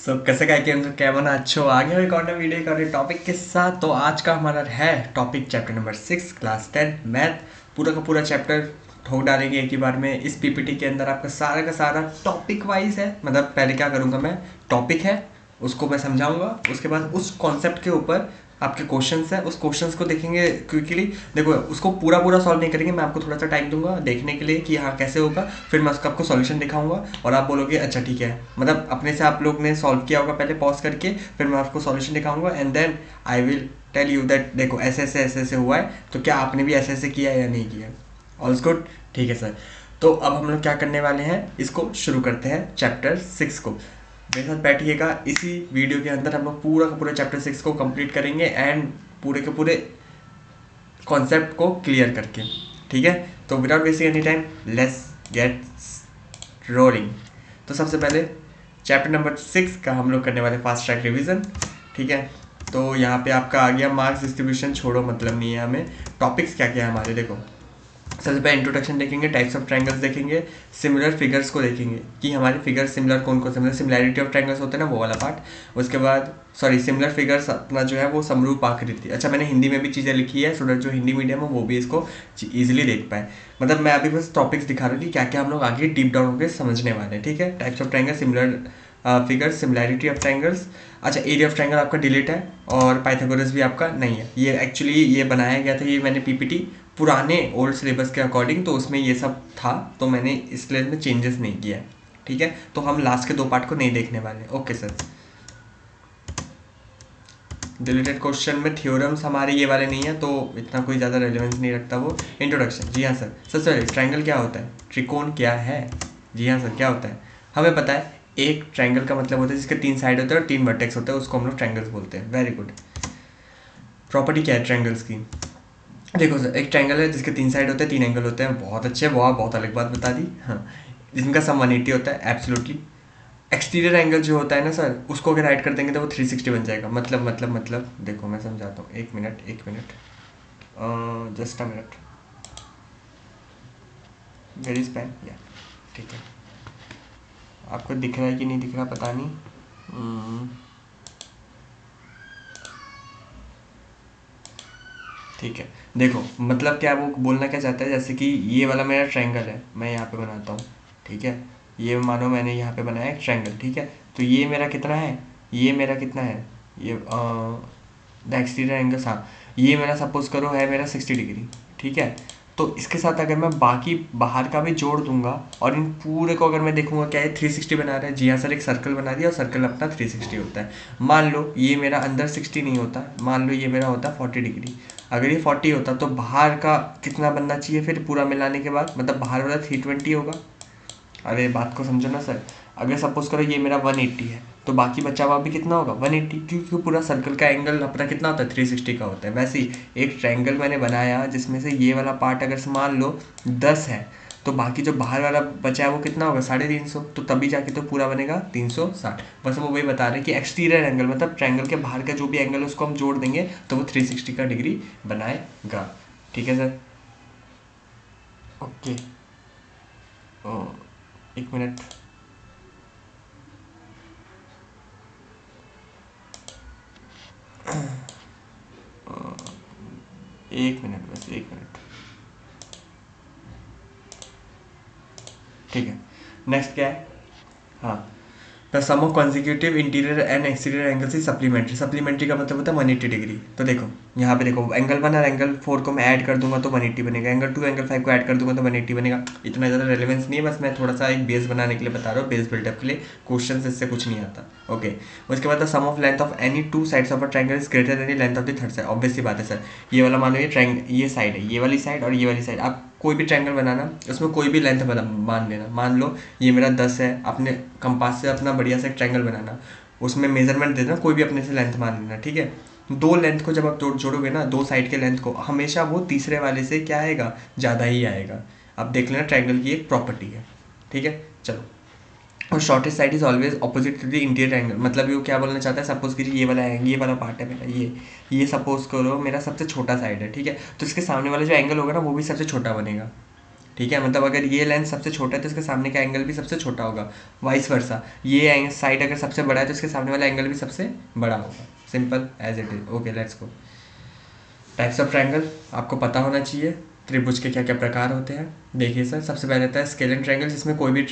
कैसे क्या कि उनका क्या बना अच्छो आ गया एक और नया वीडियो का टॉपिक के साथ। तो आज का हमारा है topic chapter number 6 class 10 math. पूरा का पूरा चैप्टर ठोक डालेंगे एक ही बार में। इस पीपीटी के अंदर आपका सारा का सारा टॉपिक वाइज है। मतलब पहले क्या करूँगा मैं, टॉपिक है उसको मैं समझाऊंगा, उसके बाद उस कॉन्सेप्ट के ऊपर आपके क्वेश्चंस है, उस क्वेश्चंस को देखेंगे क्विकली। देखो उसको पूरा पूरा सॉल्व नहीं करेंगे, मैं आपको थोड़ा सा टाइम दूंगा देखने के लिए कि हाँ कैसे होगा। फिर मैं उसका आपको सॉल्यूशन दिखाऊंगा और आप बोलोगे अच्छा ठीक है, मतलब अपने से आप लोग ने सॉल्व किया होगा पहले पॉज करके, फिर मैं आपको सॉल्यूशन दिखाऊंगा and then I will tell you that देखो ऐसे ऐसे हुआ है, तो क्या आपने भी ऐसे ऐसे किया है या नहीं किया। ऑल गुड, ठीक है सर। तो अब हम लोग क्या करने वाले हैं, इसको शुरू करते हैं चैप्टर 6 को। मेरे साथ बैठिएगा, इसी वीडियो के अंदर हम लोग पूरा का पूरा चैप्टर 6 को कंप्लीट करेंगे एंड पूरे के पूरे कॉन्सेप्ट को क्लियर करके, ठीक है। तो without wasting any time let's get rolling. तो सबसे पहले चैप्टर नंबर 6 का हम लोग करने वाले फास्ट ट्रैक रिवीजन, ठीक है। तो यहाँ पे आपका आ गया मार्क्स डिस्ट्रीब्यूशन, छोड़ो मतलब नहीं है हमें। टॉपिक्स क्या क्या है हमारे, देखो सबसे पहले इंट्रोडक्शन देखेंगे, टाइप्स ऑफ ट्रायंगल्स देखेंगे, सिमिलर फिगर्स को देखेंगे कि हमारे फिगर सिमिलर कौन कौन से, मतलब सिमिलैरिटी ऑफ ट्रायंगल्स होते हैं ना वो वाला पार्ट। उसके बाद सॉरी सिमिलर फिगर्स अपना जो है वो समरूप आकृति। अच्छा मैंने हिंदी में भी चीज़ें लिखी है, स्टूडेंट जो हिंदी मीडियम है वो भी इसको ईजिली देख पाए। मतलब मैं अभी बस टॉपिक्स दिखा रहा हूँ कि क्या क्या हम लोग आगे डीप डाउन होकर समझने वाले हैं, ठीक है। Types of triangle, similar figures, similarity of triangles. अच्छा एरिया ऑफ ट्रायंगल आपका डिलीट है और पाइथागोरस भी आपका नहीं है। ये एक्चुअली ये बनाया गया था, ये मैंने पीपीटी पुराने ओल्ड सिलेबस के अकॉर्डिंग, तो उसमें ये सब था, तो मैंने इसलिए में चेंजेस नहीं किया है, ठीक है। तो हम लास्ट के 2 पार्ट को नहीं देखने वाले। Okay sir. डिलीटेड क्वेश्चन में थ्योरम्स हमारे ये वाले नहीं है, तो इतना कोई ज़्यादा रेलेवेंस नहीं रखता वो। इंट्रोडक्शन, जी हाँ सर। सर ट्रायंगल क्या होता है, त्रिकोण क्या है, जी हाँ सर क्या होता है हमें पता है। एक ट्रायंगल का मतलब होता है जिसके 3 साइड होते हैं और 3 वर्टेक्स होते हैं, उसको हम लोग ट्रायंगल्स बोलते हैं। Very good. प्रॉपर्टी क्या है ट्रायंगल्स की, देखो सर एक ट्रायंगल है जिसके 3 साइड होते हैं, 3 एंगल होते हैं, बहुत अच्छे, वाह बहुत अलग बात बता दी, हाँ। जिनका सम 180 होता है, एब्सोल्युटली। एक्सटीरियर एंगल जो होता है ना सर, उसको अगर ऐड कर देंगे तो वो 360 बन जाएगा। मतलब देखो मैं समझाता हूँ, एक minute just a minute, where is pen, या ठीक है। आपको दिख रहा है कि नहीं दिख रहा पता नहीं। ठीक है, देखो मतलब क्या वो बोलना क्या चाहता है, जैसे कि ये वाला मेरा ट्रायंगल है, मैं यहाँ पे बनाता हूँ, ठीक है। ये मानो मैंने यहाँ पे बनाया एक ट्रायंगल, ठीक है। तो ये मेरा कितना है, ये मेरा कितना है, ये द एक्सटीरियर एंगल, हाँ ये मेरा सपोज करो है मेरा 60 डिग्री, ठीक है। तो इसके साथ अगर मैं बाकी बाहर का भी जोड़ दूंगा और इन पूरे को अगर मैं देखूंगा क्या ये 360 बना रहा है, जी हाँ सर एक सर्कल बना दिया और सर्कल अपना 360 होता है। मान लो ये मेरा अंदर 60 नहीं होता, मान लो ये मेरा होता 40 डिग्री। अगर ये 40 होता तो बाहर का कितना बनना चाहिए फिर पूरा मिलाने के बाद, मतलब बाहर वाला 320 होगा। अरे बात को समझो ना सर, अगर सपोज करो ये मेरा 180 है तो बाकी बचा हुआ भी कितना होगा 180, क्योंकि पूरा सर्कल का एंगल अपना कितना होता है 360 का होता है। वैसे ही एक ट्रायंगल मैंने बनाया जिसमें से ये वाला पार्ट अगर मान लो 10 है, तो बाकी जो बाहर वाला बचा है वो कितना होगा 350, तो तभी जाके तो पूरा बनेगा 360। बस वो वही बता रहे हैं कि एक्सटीरियर एंगल मतलब ट्रायंगल के बाहर का जो भी एंगल है उसको हम जोड़ देंगे तो वो 360 का डिग्री बनाएगा, ठीक है सर। ओके, एक मिनट, एक मिनट बस एक मिनट, ठीक है। नेक्स्ट क्या है, हाँ the sum of consecutive interior and exterior angles is supplementary. Supplementary का मतलब होता है 180 डिग्री। तो देखो यहाँ पे देखो एंगल 1 और एंगल 4 को मैं ऐड कर दूंगा तो 180 बनेगा, एंगल 2 एंगल 5 को ऐड कर दूंगा तो 180 बनेगा। इतना ज़्यादा रेलेवेंस नहीं है, बस मैं थोड़ा सा एक बेस बनाने के लिए बता रहा हूँ, बेस बिल्डअप के लिए, क्वेश्चन से इससे कुछ नहीं आता। ओके, उसके बाद the sum of length of any 2 sides of a triangle is greater than the length of the third side. Obviously बात है सर, ये वाला मानो ये ट्रायंगल, ये साइड है, ये वाली साइड और ये वाली साइड, आप कोई भी ट्रायंगल बनाना उसमें कोई भी लेंथ मान लेना। मान लो ये मेरा 10 है, अपने कंपास से अपना बढ़िया सा एक ट्रायंगल बनाना, उसमें मेजरमेंट देना, कोई भी अपने से लेंथ मान लेना, ठीक है। 2 लेंथ को जब आप जोड़ोगे ना, 2 साइड के लेंथ को, हमेशा वो तीसरे वाले से क्या आएगा, ज़्यादा ही आएगा। आप देख लेना ट्रायंगल की एक प्रॉपर्टी है, ठीक है। चलो, और shortest side is always opposite to the interior angle. मतलब ये क्या बोलना चाहता है, सपोज कीजिए ये वाला पार्ट है मेरा, ये सपोज करो मेरा सबसे छोटा साइड है, ठीक है। तो इसके सामने वाला जो एंगल होगा ना वो भी सबसे छोटा बनेगा, ठीक है, मतलब अगर ये लेंथ सबसे छोटा है तो इसके सामने का एंगल भी सबसे छोटा होगा, वाइस वर्सा। ये साइड अगर सबसे बड़ा है तो इसके सामने वाला एंगल भी सबसे बड़ा होगा। Simple as it is. Okay, let's go. Types of triangle आपको पता होना चाहिए। त्रिभुज के क्या क्या प्रकार होते हैं। देखिए सर, सबसे पहले आता है स्केलेन ट्रायंगल, जिसमें कोई भी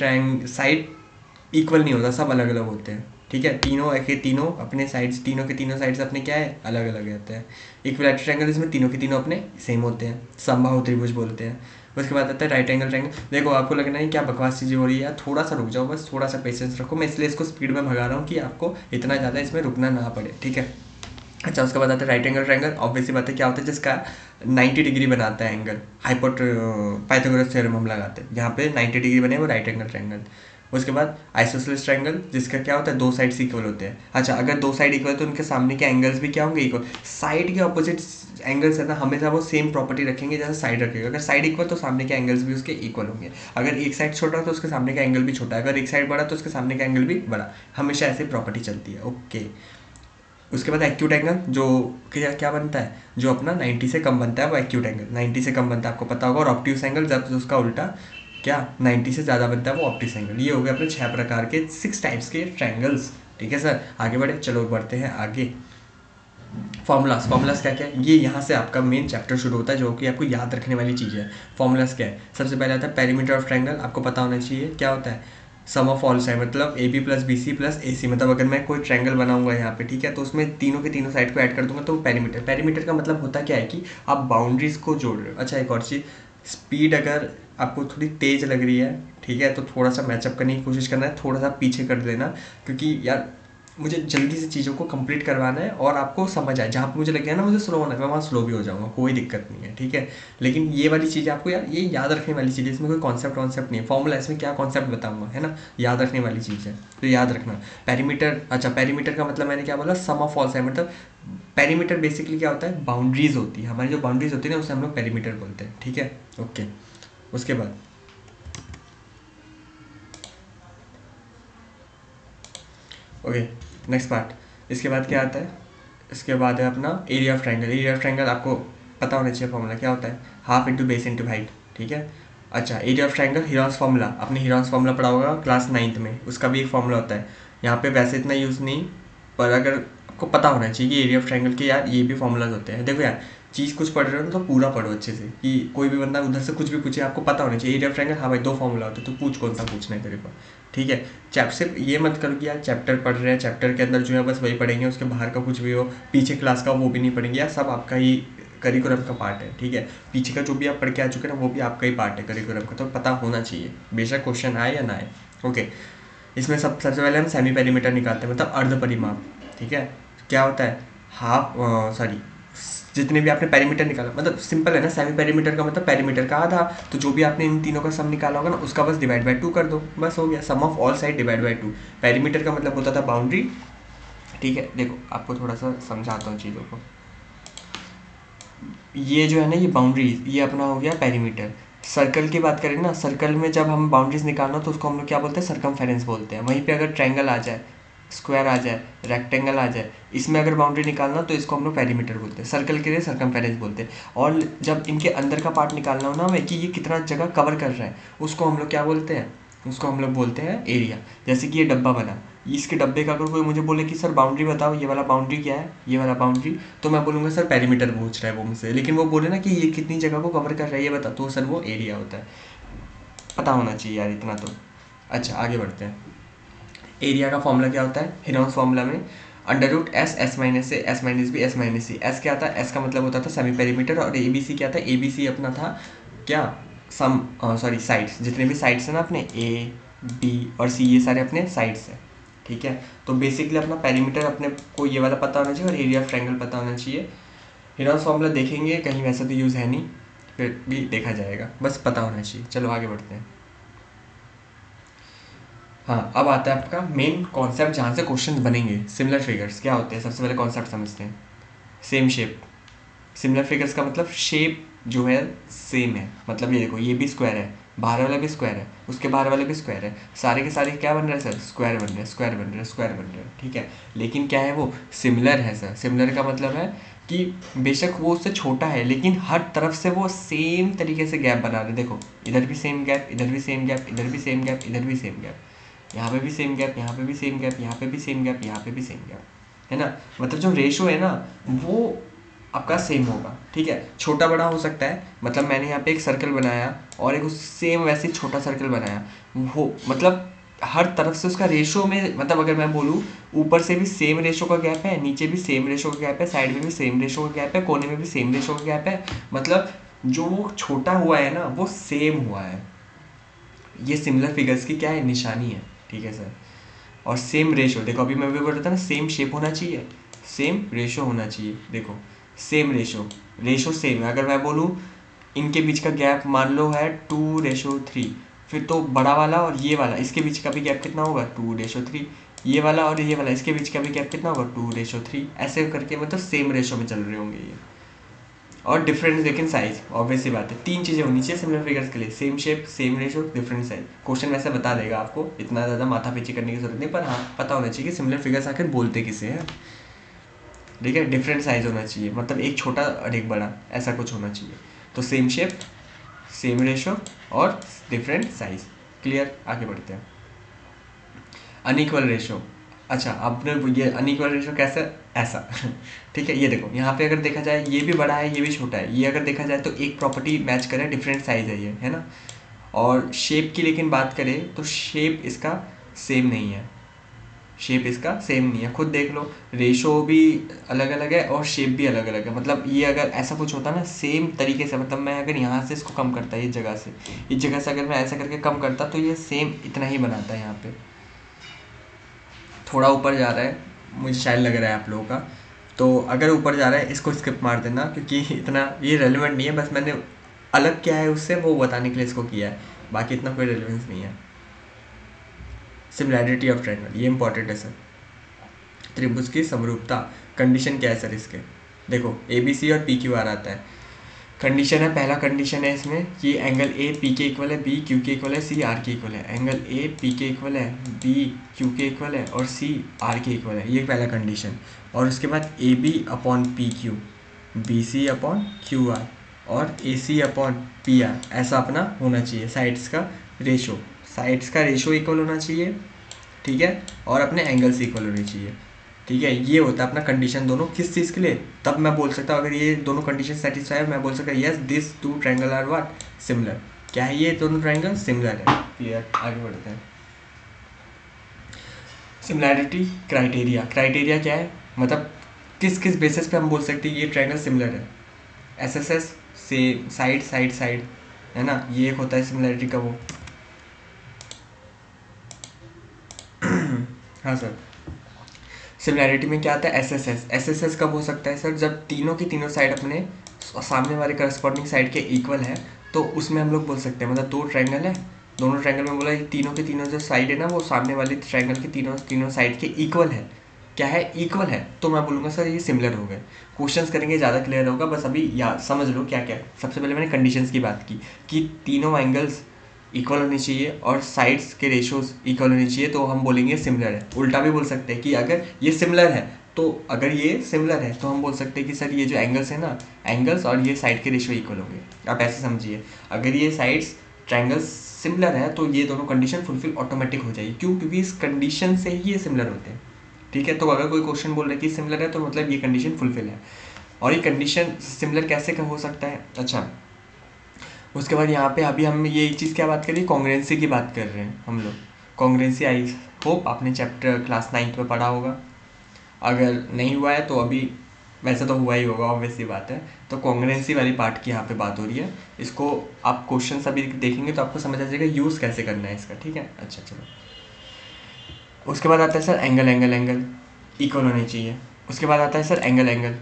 साइड इक्वल नहीं होता, सब अलग अलग होते हैं। ठीक है, तीनों अपने साइड्स, तीनों के तीनों साइड्स अपने क्या है, अलग अलग रहते हैं। इक्विलैटरल ट्रायंगल, इसमें तीनों के तीनों अपने सेम होते हैं, समबाहु त्रिभुज बोलते हैं। उसके बाद आता है राइट एंगल ट्रायंगल। देखो आपको लगना है क्या बकवास चीज़ें हो रही है, थोड़ा सा रुक जाओ, बस थोड़ा सा पेशेंस रखो। मैं इसलिए इसको स्पीड में भगा रहा हूँ कि आपको इतना ज़्यादा इसमें रुकना ना पड़े। ठीक है, अच्छा उसके बाद आता है राइट एंगल ट्रायंगल। ऑब्वियसली बात है क्या होता है, जिसका 90 डिग्री बनाता है एंगल, पाइथागोरस थ्योरम हम लगाते हैं, जहाँ पे 90 डिग्री बने वो राइट एंगल ट्रायंगल। उसके बाद आइसोसेलेस ट्रायंगल, जिसका क्या होता है, दो साइड्स इक्वल होते हैं। अच्छा, अगर दो साइड इक्वल है तो उनके सामने के एंगल्स भी क्या होंगे, इक्वल। साइड के ऑपोजिट एंगल्स है ना, हमेशा वो सेम प्रॉपर्टी रखेंगे जैसे साइड रखेगा। अगर साइड इक्वल तो सामने के एंगल्स भी उसके इक्वल होंगे। अगर एक साइड छोटा है तो उसके सामने का एंगल भी छोटा है, अगर एक साइड बड़ा तो उसके सामने का एंगल भी बड़ा। हमेशा ऐसी प्रॉपर्टी चलती है। ओके, उसके बाद एक्यूट एंगल, जो क्या क्या बनता है, जो अपना 90 से कम बनता है वो एक्यूट एंगल, 90 से कम बनता है आपको पता होगा। और ऑब्ट्यूस एंगल, जब उसका उल्टा क्या 90 से ज़्यादा बनता है वो ऑब्ट्यूस एंगल। ये हो गए अपने 6 प्रकार के 6 टाइप्स के ट्रायंगल्स। ठीक है सर, आगे बढ़े, चलो बढ़ते हैं आगे। फॉर्मूलाज क्या क्या है, ये यहाँ से आपका मेन चैप्टर शुरू होता है, जो कि आपको याद रखने वाली चीज़ है। फॉर्मूलाज क्या है, सबसे पहले आता है पेरीमीटर ऑफ ट्रायंगल। आपको पता होना चाहिए क्या होता है, सम ऑफ ऑल साइड, मतलब A B plus B C plus A C. मतलब अगर मैं कोई ट्रायंगल बनाऊंगा यहाँ पे, ठीक है, तो उसमें तीनों के तीनों साइड को ऐड कर दूंगा तो पेरीमीटर। पेरीमीटर का मतलब होता क्या है कि आप बाउंड्रीज को जोड़ रहे हो। अच्छा, एक और चीज़, स्पीड अगर आपको थोड़ी तेज़ लग रही है, ठीक है, तो थोड़ा सा मैचअप करने की कोशिश करना है, थोड़ा सा पीछे कर देना, क्योंकि यार मुझे जल्दी से चीज़ों को कंप्लीट करवाना है और आपको समझ आए। जहाँ पे मुझे लग गया ना मुझे स्लो होना है, मैं वहाँ स्लो भी हो जाऊँगा, कोई दिक्कत नहीं है। ठीक है, लेकिन ये वाली चीज़ आपको यार ये याद रखने वाली चीज़ है, इसमें कोई कॉन्सेप्ट नहीं है। फॉर्मूला इसमें क्या कॉन्सेप्ट बताऊँगा, है ना, याद रखने वाली चीज़ है, तो याद रखना। पेरीमीटर, अच्छा पेरीमीटर का मतलब मैंने क्या बोला, सम ऑफ ऑल साइड। मतलब पेरीमीटर बेसिकली क्या होता है, बाउंड्रीज होती है हमारी, जो बाउंड्रीज होती है ना उसे हम लोग पेरीमीटर बोलते हैं। ठीक है, ओके। उसके बाद ओके, नेक्स्ट पार्ट। इसके बाद क्या आता है, इसके बाद है अपना area of triangle. Area of triangle आपको पता होना चाहिए फॉर्मूला क्या होता है, half into base into height. ठीक है, अच्छा एरिया ऑफ ट्रायंगल, हीरॉन्स फार्मूला, आपने हीरॉन्स फार्मूला पढ़ा होगा क्लास 9th में, उसका भी एक फॉर्मूला होता है। यहाँ पे वैसे इतना यूज़ नहीं, पर अगर आपको पता होना चाहिए कि एरिया ऑफ ट्रायंगल के यार ये भी फॉर्मूलाज होते हैं। देखो यार, चीज़ कुछ पढ़ रहे हो ना तो पूरा पढ़ो अच्छे से, कि कोई भी बंदा उधर से कुछ भी पूछे, आपको पता होना चाहिए एरिया ऑफ ट्रायंगल, हाँ भाई 2 फॉर्मूला होते हैं, तो पूछ कौन सा पूछना है तेरे को। ठीक है, सिर्फ ये मत करो कि यार चैप्टर पढ़ रहे हैं, चैप्टर के अंदर जो है बस वही पढ़ेंगे, उसके बाहर का कुछ भी हो, पीछे क्लास का वो भी नहीं पढ़ेंगे यार, सब आपका ही करिकुलम का पार्ट है। ठीक है, पीछे का जो भी आप पढ़ के आ चुके हैं ना वो भी आपका ही पार्ट है करिकुलम का, तो पता होना चाहिए, बेशक क्वेश्चन आए या ना आए। ओके, इसमें सबसे पहले हम सेमी पेरीमीटर निकालते हैं, मतलब अर्ध परिमाप। ठीक है, क्या होता है, हाफ सॉरी जितने भी आपने पेरीमीटर निकाला, मतलब सिंपल है ना, सेमी पेरीमीटर का मतलब पेरीमीटर का आधा, तो जो भी आपने इन तीनों का सम निकाला होगा ना उसका बस डिवाइड बाय 2 कर दो, बस हो गया, sum of all side divide by 2। Perimeter का मतलब होता था बाउंड्री। ठीक है, देखो आपको थोड़ा सा समझाता हूँ चीज़ों को। ये जो है ना, ये बाउंड्री, ये अपना हो गया पेरीमीटर। सर्कल की बात करें ना, सर्कल में जब हम बाउंड्रीज निकालना तो उसको हम लोग क्या बोलते हैं, सर्कमफेरेंस बोलते हैं। वहीं पे अगर ट्रायंगल आ जाए, स्क्वायर आ जाए, रेक्टेंगल आ जाए, इसमें अगर बाउंड्री निकालना तो इसको हम लोग पेरीमीटर बोलते हैं, सर्कल के लिए सर्कमफेरेंस बोलते हैं। और जब इनके अंदर का पार्ट निकालना हो ना हमें, कि ये कितना जगह कवर कर रहा है, उसको हम लोग क्या बोलते हैं, उसको हम लोग बोलते हैं एरिया। जैसे कि ये डब्बा बना, इसके डब्बे का अगर कोई मुझे बोले कि सर बाउंड्री बताओ, ये वाला बाउंड्री क्या है, ये वाला बाउंड्री, तो मैं बोलूँगा सर पेरीमीटर पूछ रहा है वो मुझसे, लेकिन वो बोले ना कि ये कितनी जगह को कवर कर रहा है ये बता, तो सर वो एरिया होता है। पता होना चाहिए यार इतना तो। अच्छा आगे बढ़ते हैं। एरिया का फॉर्मूला क्या होता है, हेरोन्स फॉर्मूला में under root S, S minus A, S minus B, S minus C. S क्या था, एस का मतलब होता था सेमी पेरीमीटर, और ए बी सी क्या था, ए बी सी अपना था क्या, सम सॉरी साइड्स, जितने भी साइड्स हैं ना अपने ए बी और सी, ये सारे अपने साइड्स हैं। ठीक है, तो बेसिकली अपना पेरीमीटर अपने को ये वाला पता होना चाहिए और एरिया ऑफ ट्रायंगल पता होना चाहिए। हेरोन्स फॉर्मूला देखेंगे कहीं, वैसे तो यूज़ है नहीं, फिर भी देखा जाएगा, बस पता होना चाहिए। चलो आगे बढ़ते हैं। हाँ, अब आता है आपका मेन कॉन्सेप्ट जहाँ से क्वेश्चन बनेंगे। सिमिलर फिगर्स क्या होते हैं, सबसे पहले कॉन्सेप्ट समझते हैं। सेम शेप, सिमिलर फिगर्स का मतलब शेप जो है सेम है, मतलब ये देखो ये भी स्क्वायर है, बाहर वाला भी स्क्वायर है, उसके बाहर वाला भी स्क्वायर है, सारे के सारे क्या बन रहे हैं सर, स्क्वायर बन रहे हैं, स्क्वायर बन रहे हैं, स्क्वायर बन रहे हैं, ठीक है। लेकिन क्या है वो, सिमिलर है सर। सिमिलर का मतलब है कि बेशक वो उससे छोटा है लेकिन हर तरफ से वो सेम तरीके से गैप बना रहे हैं। देखो इधर भी सेम गैप, इधर भी सेम गैप, इधर भी सेम गैप, इधर भी सेम गैप, यहाँ पे भी सेम गैप, यहाँ पे भी सेम गैप, यहाँ पे भी सेम गैप, यहाँ पे भी सेम गैप, है ना। मतलब जो रेशो है ना वो आपका सेम होगा, ठीक है। छोटा बड़ा हो सकता है, मतलब मैंने यहाँ पे एक सर्कल बनाया और एक उस सेम वैसे ही छोटा सर्कल बनाया, वो मतलब हर तरफ से उसका रेशो में, मतलब अगर मैं बोलूँ ऊपर से भी सेम रेशो का गैप है, नीचे भी सेम रेशो का गैप है, साइड में भी सेम रेशो का गैप है, कोने में भी सेम रेशो का गैप है, मतलब जो छोटा हुआ है ना वो सेम हुआ है। ये सिमिलर फिगर्स की क्या है, निशानी है, ठीक है सर। और सेम रेशो, देखो अभी मैं भी बोल रहा था ना, सेम शेप होना चाहिए, सेम रेशो होना चाहिए। देखो सेम रेशो, रेशो सेम है। अगर मैं बोलूँ इनके बीच का गैप मान लो है 2:3, फिर तो बड़ा वाला और ये वाला इसके बीच का भी गैप कितना होगा, 2:3। ये वाला और ये वाला इसके बीच का भी गैप कितना होगा, 2:3। ऐसे करके मतलब सेम रेशो में चल रहे होंगे ये। और डिफरेंस लेकिन साइज, ऑब्वियस सी बात है, तीन चीज़ें होनी चाहिए सिमिलर फिगर्स के लिए, same shape, same ratio, different size. Question वैसे बता देगा आपको, इतना ज़्यादा माथा पीछी करने की जरूरत नहीं, पर हाँ पता होना चाहिए कि सिमिलर फिगर्स आखिर बोलते किसे हैं, ठीक है। डिफरेंट साइज होना चाहिए, मतलब एक छोटा और एक बड़ा, ऐसा कुछ होना चाहिए। तो सेम शेप, सेम रेशो और डिफरेंट साइज। क्लियर, आगे बढ़ते हैं। अनइक्वल रेशो, अच्छा आपने ये अनइक्वल रेशो कैसे, ऐसा ठीक है। ये देखो यहाँ पे अगर देखा जाए ये भी बड़ा है ये भी छोटा है, ये अगर देखा जाए तो एक प्रॉपर्टी मैच करें, डिफरेंट साइज है ये, है ना। और शेप की लेकिन बात करें तो शेप इसका सेम नहीं है, शेप इसका सेम नहीं है, खुद देख लो। रेशो भी अलग अलग है और शेप भी अलग अलग है। मतलब ये अगर ऐसा कुछ होता ना सेम तरीके से, मतलब मैं अगर यहाँ से इसको कम करता, इस जगह से अगर मैं ऐसा करके कम करता तो ये सेम इतना ही बनाता है। यहाँ पे थोड़ा ऊपर जा रहा है, मुझे शायद लग रहा है आप लोगों का, तो अगर ऊपर जा रहा है इसको स्किप मार देना, क्योंकि इतना ये रेलिवेंट नहीं है, बस मैंने अलग क्या है उससे वो बताने के लिए इसको किया है, बाकी इतना कोई रेलिवेंस नहीं है। सिमिलैरिटी ऑफ ट्रायंगल, ये इंपॉर्टेंट है सर। त्रिभुज की समरूपता, कंडीशन क्या है सर इसके, देखो ए बी सी और पी क्यू आर आता है। कंडीशन है, पहला कंडीशन है इसमें कि एंगल ए पी के इक्वल है, बी क्यू के इक्वल है, सी आर के इक्वल है। एंगल ए पी के इक्वल है, बी क्यू के इक्वल है और सी आर के इक्वल है, ये पहला कंडीशन। और उसके बाद A B upon P Q, B C upon Q R और A C upon P R, ऐसा अपना होना चाहिए। साइड्स का रेशो, साइड्स का रेशो इक्वल होना चाहिए, ठीक है। और अपने एंगल्स इक्वल होने चाहिए, ठीक है। ये होता है अपना कंडीशन दोनों किस चीज़ के लिए, तब मैं बोल सकता हूँ अगर ये दोनों कंडीशन सेटिस्फाई है, मैं बोल सकता हूँ yes this two triangle are what, similar. क्या है, ये दोनों ट्रायंगल सिमिलर है। क्लियर, आगे बढ़ते हैं। सिमिलैरिटी क्राइटेरिया, क्राइटेरिया क्या है, मतलब किस किस बेसिस पे हम बोल सकते हैं ये ट्रायंगल सिमिलर है। एस एस एस से साइड साइड साइड, है ना, ये एक होता है सिमिलैरिटी का वो। हाँ सर, सिमिलैरिटी में क्या आता है, S S S. S S S कब हो सकता है सर, जब तीनों की तीनों साइड अपने सामने वाले करस्पॉन्डिंग साइड के इक्वल है, तो उसमें हम लोग बोल सकते हैं, मतलब दो ट्रायंगल है, दोनों ट्रायंगल में बोला ये तीनों के तीनों जो साइड है ना वो सामने वाले ट्रायंगल के तीनों तीनों साइड के इक्वल है। क्या है, इक्वल है, तो मैं बोलूँगा सर ये सिमिलर हो गए। क्वेश्चंस करेंगे ज़्यादा क्लियर होगा, बस अभी याद समझ लो क्या क्या। सबसे पहले मैंने कंडीशंस की बात की कि तीनों एंगल्स इक्वल होनी चाहिए और साइड्स के रेशोज इक्वल होनी चाहिए, तो हम बोलेंगे सिमिलर है। उल्टा भी बोल सकते हैं कि अगर ये सिमिलर है तो, अगर ये सिमिलर है तो हम बोल सकते हैं कि सर ये जो एंगल्स है ना, एंगल्स और ये साइड के रेशो इक्वल होंगे। आप ऐसे समझिए, अगर ये साइड्स ट्रायंगल्स सिमिलर है तो ये दोनों कंडीशन फुलफिल ऑटोमेटिक हो जाएगी। क्यों, क्योंकि इस कंडीशन से ही ये सिमिलर होते हैं, ठीक है। तो अगर कोई क्वेश्चन बोल रहा है कि सिमिलर है तो मतलब ये कंडीशन फुलफिल है। और ये कंडीशन सिमिलर कैसे का हो सकता है, अच्छा उसके बाद यहाँ पे अभी हम ये चीज़ क्या बात कर रहे हैं, कॉन्ग्रुएंसी की बात कर रहे हैं हम लोग। कॉन्ग्रुएंसी आई होप आपने चैप्टर क्लास 9 में पढ़ा होगा, अगर नहीं हुआ है तो अभी, वैसे तो हुआ ही होगा ऑब्वियस सी बात है। तो कॉन्ग्रुएंसी वाली पार्ट की यहाँ पे बात हो रही है, इसको आप क्वेश्चन अभी देखेंगे तो आपको समझ आ जाएगा यूज़ कैसे करना है इसका, ठीक है। अच्छा चलो, उसके बाद आता है sir angle, angle angle equal होने चाहिए। उसके बाद आता है सर एंगल एंगल,